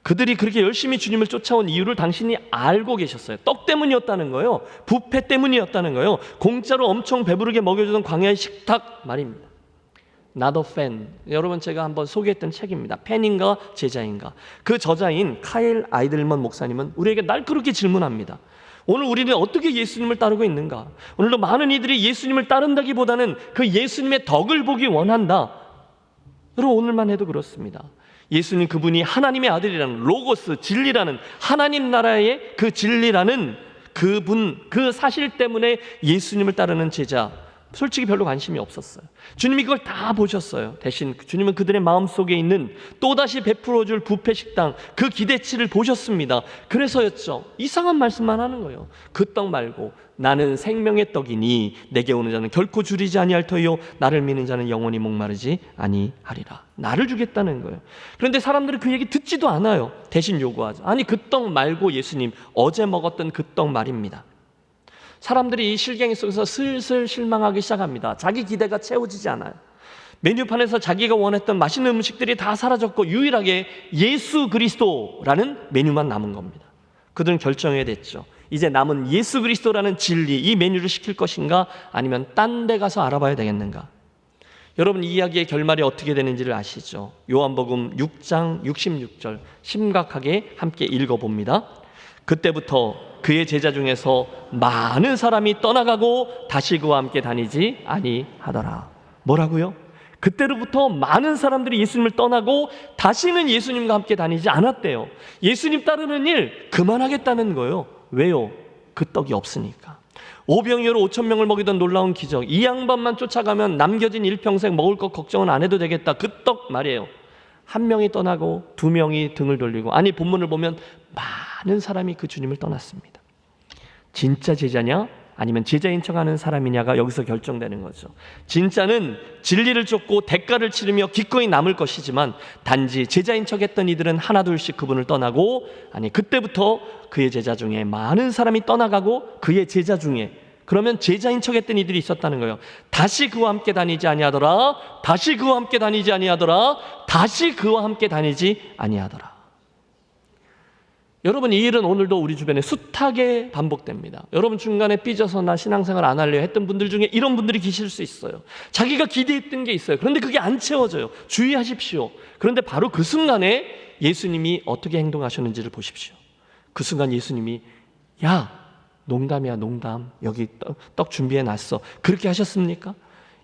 그들이 그렇게 열심히 주님을 쫓아온 이유를 당신이 알고 계셨어요. 떡 때문이었다는 거예요. 뷔페 때문이었다는 거예요. 공짜로 엄청 배부르게 먹여주던 광야의 식탁 말입니다. Not a fan. 여러분 제가 한번 소개했던 책입니다. 팬인가 제자인가. 그 저자인 카일 아이들먼 목사님은 우리에게 날카롭게 질문합니다. 오늘 우리는 어떻게 예수님을 따르고 있는가? 오늘도 많은 이들이 예수님을 따른다기보다는 그 예수님의 덕을 보기 원한다. 여러분 오늘만 해도 그렇습니다. 예수님 그분이 하나님의 아들이라는 로고스, 진리라는 하나님 나라의 그 진리라는 그분, 그 사실 때문에 예수님을 따르는 제자 솔직히 별로 관심이 없었어요. 주님이 그걸 다 보셨어요. 대신 주님은 그들의 마음속에 있는 또다시 베풀어줄 뷔페 식당 그 기대치를 보셨습니다. 그래서였죠. 이상한 말씀만 하는 거예요. 그 떡 말고 나는 생명의 떡이니 내게 오는 자는 결코 줄이지 아니할 터이요 나를 믿는 자는 영원히 목마르지 아니하리라. 나를 주겠다는 거예요. 그런데 사람들은 그 얘기 듣지도 않아요. 대신 요구하죠. 아니 그 떡 말고 예수님 어제 먹었던 그 떡 말입니다. 사람들이 이 실갱이 속에서 슬슬 실망하기 시작합니다. 자기 기대가 채워지지 않아요. 메뉴판에서 자기가 원했던 맛있는 음식들이 다 사라졌고 유일하게 예수 그리스도라는 메뉴만 남은 겁니다. 그들은 결정해야 됐죠. 이제 남은 예수 그리스도라는 진리, 이 메뉴를 시킬 것인가 아니면 딴 데 가서 알아봐야 되겠는가. 여러분 이 이야기의 결말이 어떻게 되는지를 아시죠? 요한복음 6장 66절 심각하게 함께 읽어봅니다. 그때부터 그의 제자 중에서 많은 사람이 떠나가고 다시 그와 함께 다니지 아니하더라. 뭐라고요? 그때로부터 많은 사람들이 예수님을 떠나고 다시는 예수님과 함께 다니지 않았대요. 예수님 따르는 일 그만하겠다는 거예요. 왜요? 그 떡이 없으니까. 오병이어로 5,000명을 먹이던 놀라운 기적, 이 양반만 쫓아가면 남겨진 일평생 먹을 것 걱정은 안 해도 되겠다. 그 떡 말이에요. 한 명이 떠나고 두 명이 등을 돌리고, 아니 본문을 보면 많은 사람이 그 주님을 떠났습니다. 진짜 제자냐 아니면 제자인 척하는 사람이냐가 여기서 결정되는 거죠. 진짜는 진리를 쫓고 대가를 치르며 기꺼이 남을 것이지만, 단지 제자인 척했던 이들은 하나둘씩 그분을 떠나고, 아니 그때부터 그의 제자 중에 많은 사람이 떠나가고 그의 제자 중에, 그러면 제자인 척했던 이들이 있었다는 거예요. 다시 그와 함께 다니지 아니하더라. 다시 그와 함께 다니지 아니하더라. 다시 그와 함께 다니지 아니하더라. 여러분, 이 일은 오늘도 우리 주변에 숱하게 반복됩니다. 여러분 중간에 삐져서 나 신앙생활 안 하려 했던 분들 중에 이런 분들이 계실 수 있어요. 자기가 기대했던 게 있어요. 그런데 그게 안 채워져요. 주의하십시오. 그런데 바로 그 순간에 예수님이 어떻게 행동하셨는지를 보십시오. 그 순간 예수님이 야, 농담이야 농담, 여기 떡 준비해놨어, 그렇게 하셨습니까?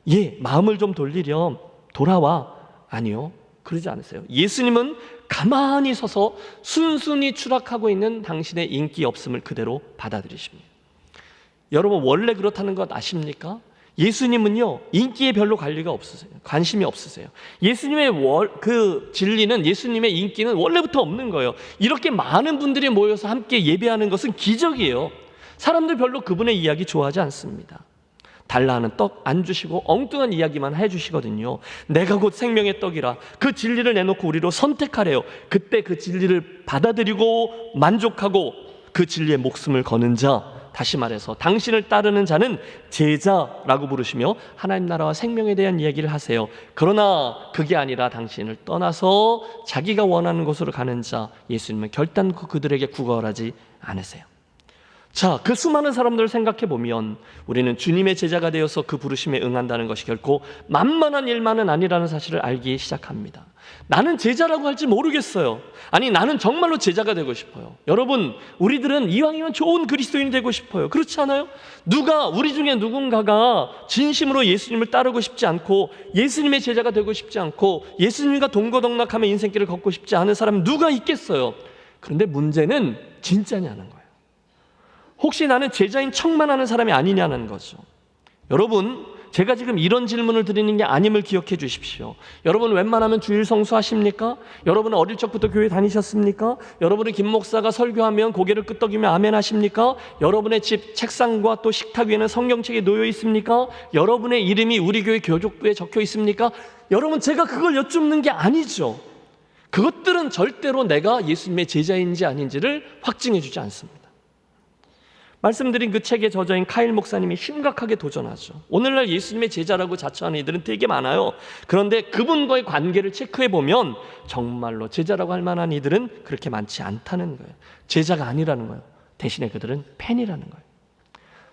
예, 마음을 좀 돌리렴, 돌아와. 아니요, 그러지 않으세요. 예수님은 가만히 서서 순순히 추락하고 있는 당신의 인기 없음을 그대로 받아들이십니다. 여러분, 원래 그렇다는 것 아십니까? 예수님은요, 인기에 별로 관리가 없으세요. 관심이 없으세요. 예수님의 그 진리는, 예수님의 인기는 원래부터 없는 거예요. 이렇게 많은 분들이 모여서 함께 예배하는 것은 기적이에요. 사람들 별로 그분의 이야기 좋아하지 않습니다. 달라 하는 떡 안 주시고 엉뚱한 이야기만 해주시거든요. 내가 곧 생명의 떡이라 그 진리를 내놓고 우리로 선택하래요. 그때 그 진리를 받아들이고 만족하고 그 진리의 목숨을 거는 자, 다시 말해서 당신을 따르는 자는 제자라고 부르시며 하나님 나라와 생명에 대한 이야기를 하세요. 그러나 그게 아니라 당신을 떠나서 자기가 원하는 곳으로 가는 자, 예수님은 결단코 그들에게 구걸하지 않으세요. 자, 그 수많은 사람들을 생각해 보면 우리는 주님의 제자가 되어서 그 부르심에 응한다는 것이 결코 만만한 일만은 아니라는 사실을 알기 시작합니다. 나는 제자라고 할지 모르겠어요. 아니, 나는 정말로 제자가 되고 싶어요. 여러분, 우리들은 이왕이면 좋은 그리스도인이 되고 싶어요. 그렇지 않아요? 우리 중에 누군가가 진심으로 예수님을 따르고 싶지 않고 예수님의 제자가 되고 싶지 않고 예수님과 동고동락하며 인생길을 걷고 싶지 않은 사람은 누가 있겠어요? 그런데 문제는 진짜냐는 거예요. 혹시 나는 제자인 척만 하는 사람이 아니냐는 거죠. 여러분, 제가 지금 이런 질문을 드리는 게 아님을 기억해 주십시오. 여러분, 웬만하면 주일 성수하십니까? 여러분은 어릴 적부터 교회 다니셨습니까? 여러분은 김 목사가 설교하면 고개를 끄덕이며 아멘 하십니까? 여러분의 집 책상과 또 식탁 위에는 성경책이 놓여 있습니까? 여러분의 이름이 우리 교회 교족부에 적혀 있습니까? 여러분, 제가 그걸 여쭙는 게 아니죠. 그것들은 절대로 내가 예수님의 제자인지 아닌지를 확증해 주지 않습니다. 말씀드린 그 책의 저자인 카일 목사님이 심각하게 도전하죠. 오늘날 예수님의 제자라고 자처하는 이들은 되게 많아요. 그런데 그분과의 관계를 체크해보면 정말로 제자라고 할 만한 이들은 그렇게 많지 않다는 거예요. 제자가 아니라는 거예요. 대신에 그들은 팬이라는 거예요.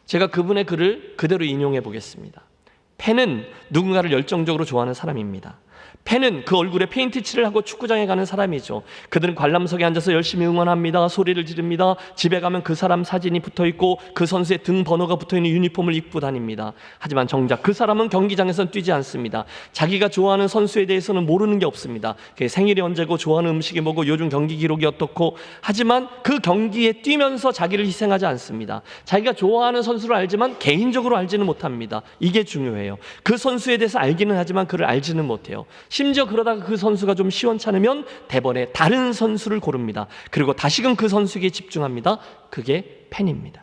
제가 그분의 글을 그대로 인용해 보겠습니다. 팬은 누군가를 열정적으로 좋아하는 사람입니다. 팬은 그 얼굴에 페인트 칠을 하고 축구장에 가는 사람이죠. 그들은 관람석에 앉아서 열심히 응원합니다. 소리를 지릅니다. 집에 가면 그 사람 사진이 붙어있고 그 선수의 등 번호가 붙어있는 유니폼을 입고 다닙니다. 하지만 정작 그 사람은 경기장에서는 뛰지 않습니다. 자기가 좋아하는 선수에 대해서는 모르는 게 없습니다. 그의 생일이 언제고 좋아하는 음식이 뭐고 요즘 경기 기록이 어떻고, 하지만 그 경기에 뛰면서 자기를 희생하지 않습니다. 자기가 좋아하는 선수를 알지만 개인적으로 알지는 못합니다. 이게 중요해요. 그 선수에 대해서 알기는 하지만 그를 알지는 못해요. 심지어 그러다가 그 선수가 좀 시원찮으면 대번에 다른 선수를 고릅니다. 그리고 다시금 그 선수에게 집중합니다. 그게 팬입니다.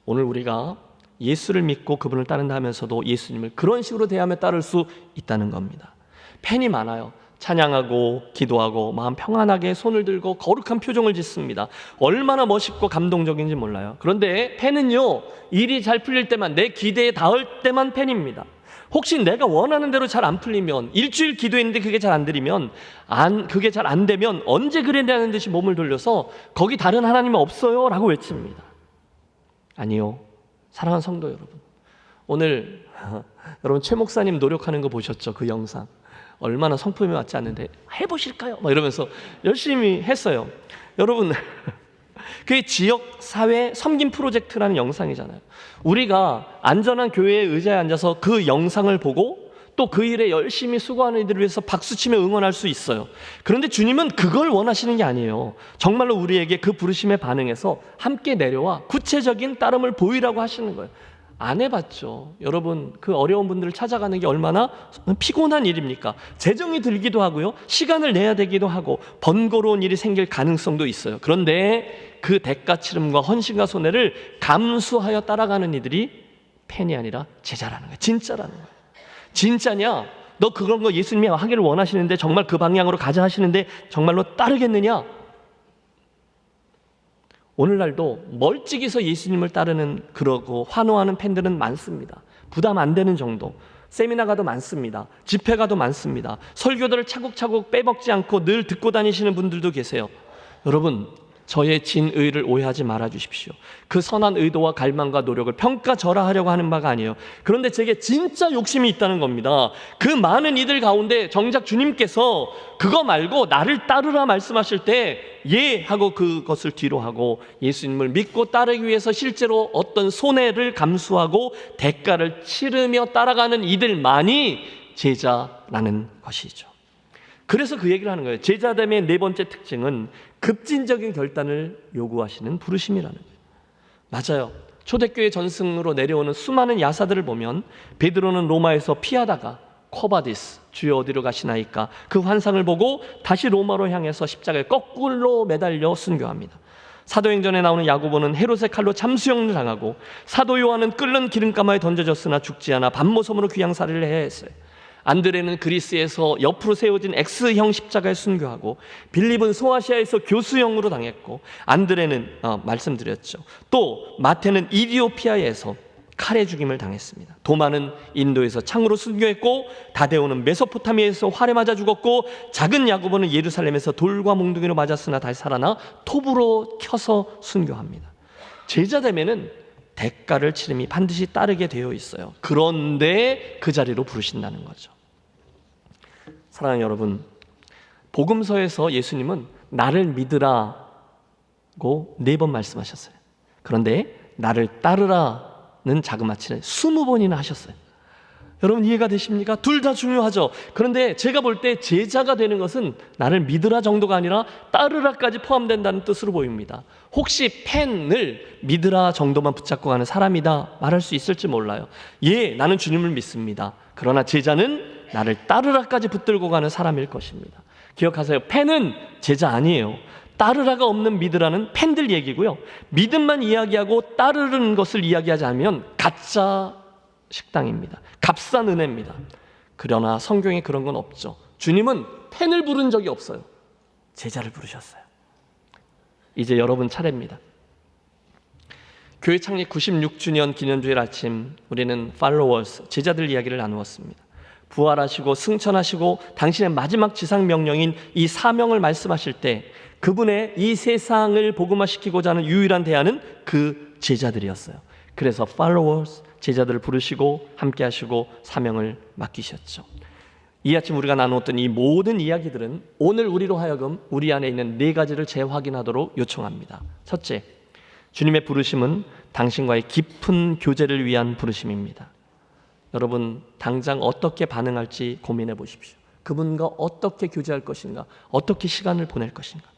오늘 우리가 예수를 믿고 그분을 따른다 하면서도 예수님을 그런 식으로 대하며 따를 수 있다는 겁니다. 팬이 많아요. 찬양하고 기도하고 마음 평안하게 손을 들고 거룩한 표정을 짓습니다. 얼마나 멋있고 감동적인지 몰라요. 그런데 팬은요, 일이 잘 풀릴 때만, 내 기대에 닿을 때만 팬입니다. 혹시 내가 원하는 대로 잘 안 풀리면, 일주일 기도했는데 그게 잘 안 되면, 그게 잘 안 되면 언제 그랬냐는 듯이 몸을 돌려서 거기 다른 하나님은 없어요 라고 외칩니다. 아니요, 사랑하는 성도 여러분, 오늘 여러분 최 목사님 노력하는 거 보셨죠? 그 영상 얼마나 성품이 맞지 않는데 해보실까요? 막 이러면서 열심히 했어요. 여러분, 그게 지역사회 섬김 프로젝트라는 영상이잖아요. 우리가 안전한 교회의 의자에 앉아서 그 영상을 보고 또 그 일에 열심히 수고하는 이들을 위해서 박수치며 응원할 수 있어요. 그런데 주님은 그걸 원하시는 게 아니에요. 정말로 우리에게 그 부르심에 반응해서 함께 내려와 구체적인 따름을 보이라고 하시는 거예요. 안 해봤죠. 여러분, 그 어려운 분들을 찾아가는 게 얼마나 피곤한 일입니까? 재정이 들기도 하고요, 시간을 내야 되기도 하고 번거로운 일이 생길 가능성도 있어요. 그런데 그 대가 치름과 헌신과 손해를 감수하여 따라가는 이들이 팬이 아니라 제자라는 거예요. 진짜라는 거예요. 진짜냐? 너 그런 거 예수님이 하기를 원하시는데 정말 그 방향으로 가자 하시는데 정말로 따르겠느냐? 오늘날도 멀찍이서 예수님을 따르는 그러고 환호하는 팬들은 많습니다. 부담 안 되는 정도. 세미나 가도 많습니다. 집회 가도 많습니다. 설교들을 차곡차곡 빼먹지 않고 늘 듣고 다니시는 분들도 계세요. 여러분, 저의 진의를 오해하지 말아 주십시오. 그 선한 의도와 갈망과 노력을 평가절하하려고 하는 바가 아니에요. 그런데 제게 진짜 욕심이 있다는 겁니다. 그 많은 이들 가운데 정작 주님께서 그거 말고 나를 따르라 말씀하실 때 예 하고 그것을 뒤로 하고 예수님을 믿고 따르기 위해서 실제로 어떤 손해를 감수하고 대가를 치르며 따라가는 이들만이 제자라는 것이죠. 그래서 그 얘기를 하는 거예요. 제자됨의 네 번째 특징은 급진적인 결단을 요구하시는 부르심이라는 거예요. 맞아요. 초대교회 전승으로 내려오는 수많은 야사들을 보면 베드로는 로마에서 피하다가 코바디스, 주여 어디로 가시나이까, 그 환상을 보고 다시 로마로 향해서 십자가에 거꾸로 매달려 순교합니다. 사도행전에 나오는 야고보는 헤롯의 칼로 잠수형을 당하고, 사도 요한은 끓는 기름가마에 던져졌으나 죽지 않아 밤모섬으로 귀양살이를 했어요. 안드레는 그리스에서 옆으로 세워진 X형 십자가에 순교하고, 빌립은 소아시아에서 교수형으로 당했고, 안드레는 말씀드렸죠. 또 마태는 이디오피아에서 칼에 죽임을 당했습니다. 도마는 인도에서 창으로 순교했고, 다데오는 메소포타미아에서 활에 맞아 죽었고, 작은 야고보는 예루살렘에서 돌과 몽둥이로 맞았으나 다시 살아나 톱으로 켜서 순교합니다. 제자되면은 대가를 치름이 반드시 따르게 되어 있어요. 그런데 그 자리로 부르신다는 거죠. 사랑하는 여러분, 복음서에서 예수님은 나를 믿으라고 4번 말씀하셨어요. 그런데 나를 따르라는 자그마치를 20번이나 하셨어요. 여러분 이해가 되십니까? 둘 다 중요하죠. 그런데 제가 볼 때 제자가 되는 것은 나를 믿으라 정도가 아니라 따르라까지 포함된다는 뜻으로 보입니다. 혹시 펜을 믿으라 정도만 붙잡고 가는 사람이다 말할 수 있을지 몰라요. 예, 나는 주님을 믿습니다. 그러나 제자는 나를 따르라까지 붙들고 가는 사람일 것입니다. 기억하세요. 펜은 제자 아니에요. 따르라가 없는 믿으라는 팬들 얘기고요. 믿음만 이야기하고 따르는 것을 이야기하지 않으면 가짜 식당입니다. 값싼 은혜입니다. 그러나 성경에 그런 건 없죠. 주님은 팬을 부른 적이 없어요. 제자를 부르셨어요. 이제 여러분 차례입니다. 교회 창립 96주년 기념주일 아침, 우리는 followers, 제자들 이야기를 나누었습니다. 부활하시고 승천하시고 당신의 마지막 지상 명령인 이 사명을 말씀하실 때 그분의 이 세상을 복음화시키고자 하는 유일한 대안은 그 제자들이었어요. 그래서 followers, 제자들을 부르시고 함께 하시고 사명을 맡기셨죠. 이 아침 우리가 나누었던 이 모든 이야기들은 오늘 우리로 하여금 우리 안에 있는 4가지를 재확인하도록 요청합니다. 첫째, 주님의 부르심은 당신과의 깊은 교제를 위한 부르심입니다. 여러분 당장 어떻게 반응할지 고민해 보십시오. 그분과 어떻게 교제할 것인가, 어떻게 시간을 보낼 것인가.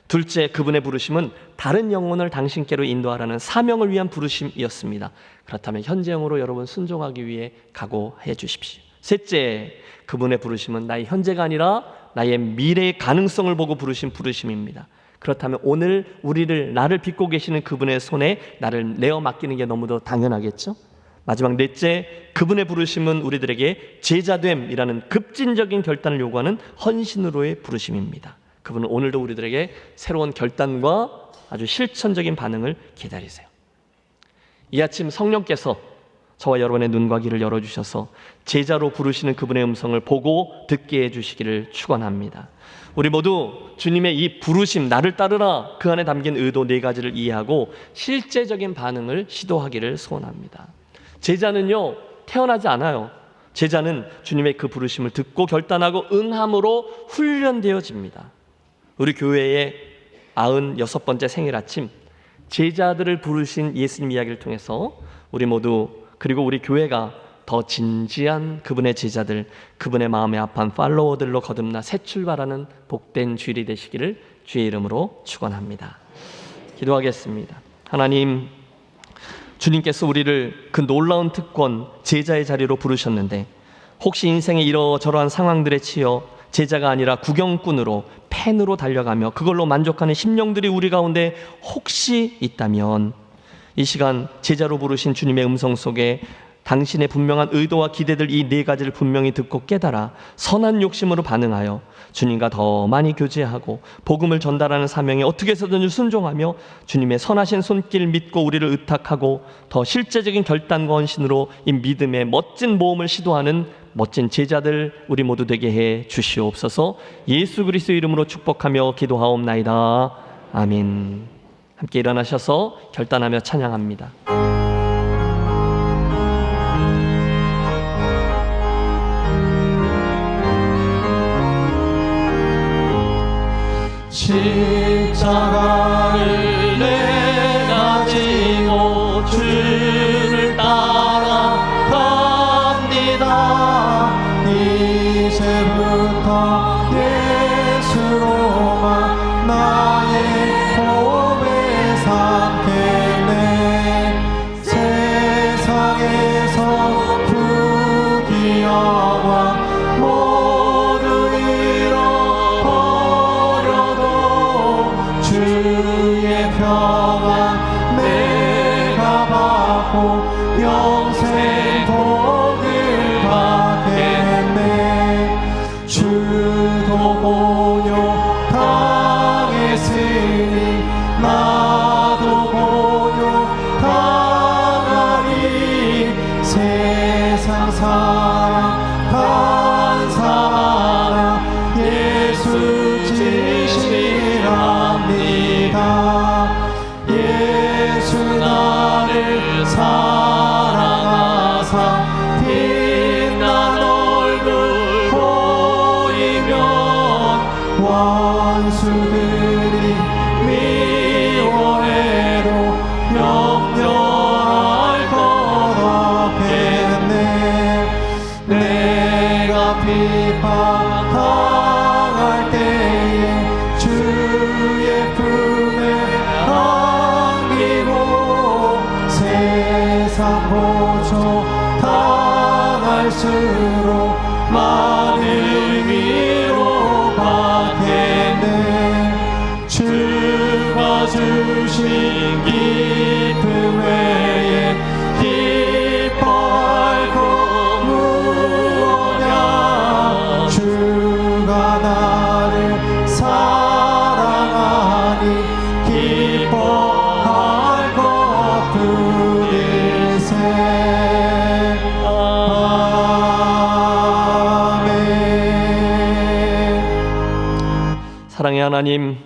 둘째, 그분의 부르심은 다른 영혼을 당신께로 인도하라는 사명을 위한 부르심이었습니다. 그렇다면 현재형으로 여러분 순종하기 위해 각오해 주십시오. 셋째, 그분의 부르심은 나의 현재가 아니라 나의 미래의 가능성을 보고 부르신 부르심입니다. 그렇다면 오늘 나를 빚고 계시는 그분의 손에 나를 내어 맡기는 게 너무도 당연하겠죠? 마지막 넷째, 그분의 부르심은 우리들에게 제자됨이라는 급진적인 결단을 요구하는 헌신으로의 부르심입니다. 그분은 오늘도 우리들에게 새로운 결단과 아주 실천적인 반응을 기다리세요. 이 아침 성령께서 저와 여러분의 눈과 귀를 열어주셔서 제자로 부르시는 그분의 음성을 보고 듣게 해주시기를 축원합니다. 우리 모두 주님의 이 부르심, 나를 따르라, 그 안에 담긴 의도 4가지를 이해하고 실제적인 반응을 시도하기를 소원합니다. 제자는요 태어나지 않아요. 제자는 주님의 그 부르심을 듣고 결단하고 응함으로 훈련되어집니다. 우리 교회의 96번째 생일 아침, 제자들을 부르신 예수님 이야기를 통해서 우리 모두, 그리고 우리 교회가 더 진지한 그분의 제자들, 그분의 마음에 합한 팔로워들로 거듭나 새 출발하는 복된 주일이 되시기를 주의 이름으로 축원합니다. 기도하겠습니다. 하나님, 주님께서 우리를 그 놀라운 특권 제자의 자리로 부르셨는데 혹시 인생의 이러저러한 상황들에 치여 제자가 아니라 구경꾼으로 팬으로 달려가며 그걸로 만족하는 심령들이 우리 가운데 혹시 있다면 이 시간 제자로 부르신 주님의 음성 속에 당신의 분명한 의도와 기대들 이 네 가지를 분명히 듣고 깨달아 선한 욕심으로 반응하여 주님과 더 많이 교제하고 복음을 전달하는 사명에 어떻게 해서든지 순종하며 주님의 선하신 손길 믿고 우리를 의탁하고 더 실제적인 결단과 헌신으로 이 믿음의 멋진 모험을 시도하는 멋진 제자들 우리 모두 되게 해 주시옵소서. 예수 그리스도 이름으로 축복하며 기도하옵나이다. 아멘. 함께 일어나셔서 결단하며 찬양합니다. 십자가를 내가 지고 주를 따라갑니다. 이제부터 예수로만 나의 몸에 삼겠네. 세상에서 부귀영화 모두 잃어버려도 주의 평안 내가 받고 영생 복을 받겠네. 주도 고요 당했으니 나도 고요 당하리. 세상 사랑 감사하라 예수 지시랍니다. 예수 나를 사랑하사 빛난 얼굴 보이면 원수들이 위원회로 염려할 것 없겠네. 내가 비판당할 때에 주의 품에 안기고 세상 보초 당할수록 많은 위로 받겠네. 주가 주신 기쁨 외에 기뻐할 것 무엇냐. 주가 나를 사랑하니 기뻐할 것뿐일세. 아멘. 사랑의 하나님,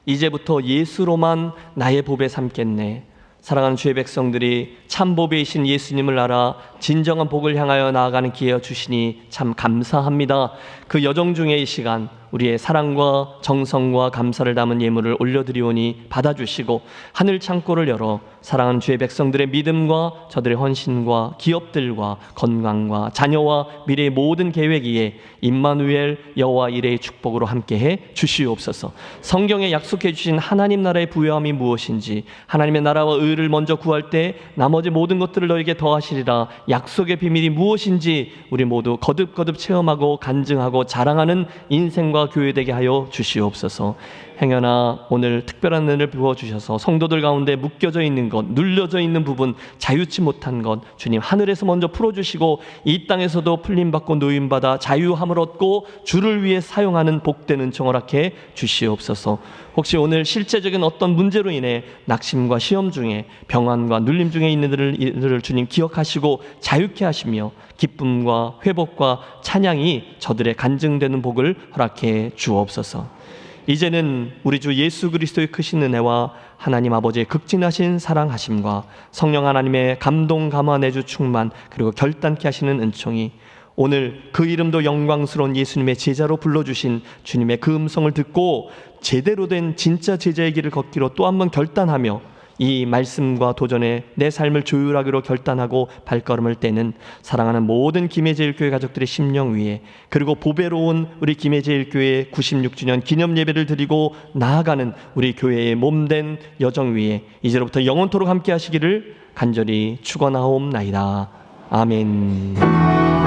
이제부터 예수로만 나의 보배 삼겠네. 사랑하는 주의 백성들이 참 보배이신 예수님을 알아 진정한 복을 향하여 나아가는 기회を주시니 참 감사합니다. 그 여정 중에 이 시간 우리의 사랑과 정성과 감사를 담은 예물을 올려드리오니 받아주시고 하늘 창고를 열어 사랑하는 주의 백성들의 믿음과 저들의 헌신과 기업들과 건강과 자녀와 미래의 모든 계획 위에 임마누엘 여호와 이레의 축복으로 함께해 주시옵소서. 성경에 약속해 주신 하나님 나라의 부요함이 무엇인지, 하나님의 나라와 의를 먼저 구할 때 나머지 모든 것들을 너에게 더하시리라 약속의 비밀이 무엇인지 우리 모두 거듭거듭 체험하고 간증하고 자랑하는 인생과 교회되게 하여 주시옵소서. 행여나 오늘 특별한 은혜를 부어주셔서 성도들 가운데 묶여져 있는 것, 눌려져 있는 부분, 자유치 못한 것 주님 하늘에서 먼저 풀어주시고 이 땅에서도 풀림받고 누임받아 자유함을 얻고 주를 위해 사용하는 복된 은총을 허락해 주시옵소서. 혹시 오늘 실제적인 어떤 문제로 인해 낙심과 시험 중에 평안과 눌림 중에 있는 이들을 주님 기억하시고 자유케 하시며 기쁨과 회복과 찬양이 저들의 간증되는 복을 허락해 주옵소서. 이제는 우리 주 예수 그리스도의 크신 은혜와 하나님 아버지의 극진하신 사랑하심과 성령 하나님의 감동 감화 내주 충만 그리고 결단케 하시는 은총이 오늘 그 이름도 영광스러운 예수님의 제자로 불러주신 주님의 그 음성을 듣고 제대로 된 진짜 제자의 길을 걷기로 또 한 번 결단하며 이 말씀과 도전에 내 삶을 조율하기로 결단하고 발걸음을 떼는 사랑하는 모든 김해제일교회 가족들의 심령 위에, 그리고 보배로운 우리 김해제일교회 96주년 기념 예배를 드리고 나아가는 우리 교회의 몸된 여정 위에 이제로부터 영원토록 함께 하시기를 간절히 축원하옵나이다. 아멘.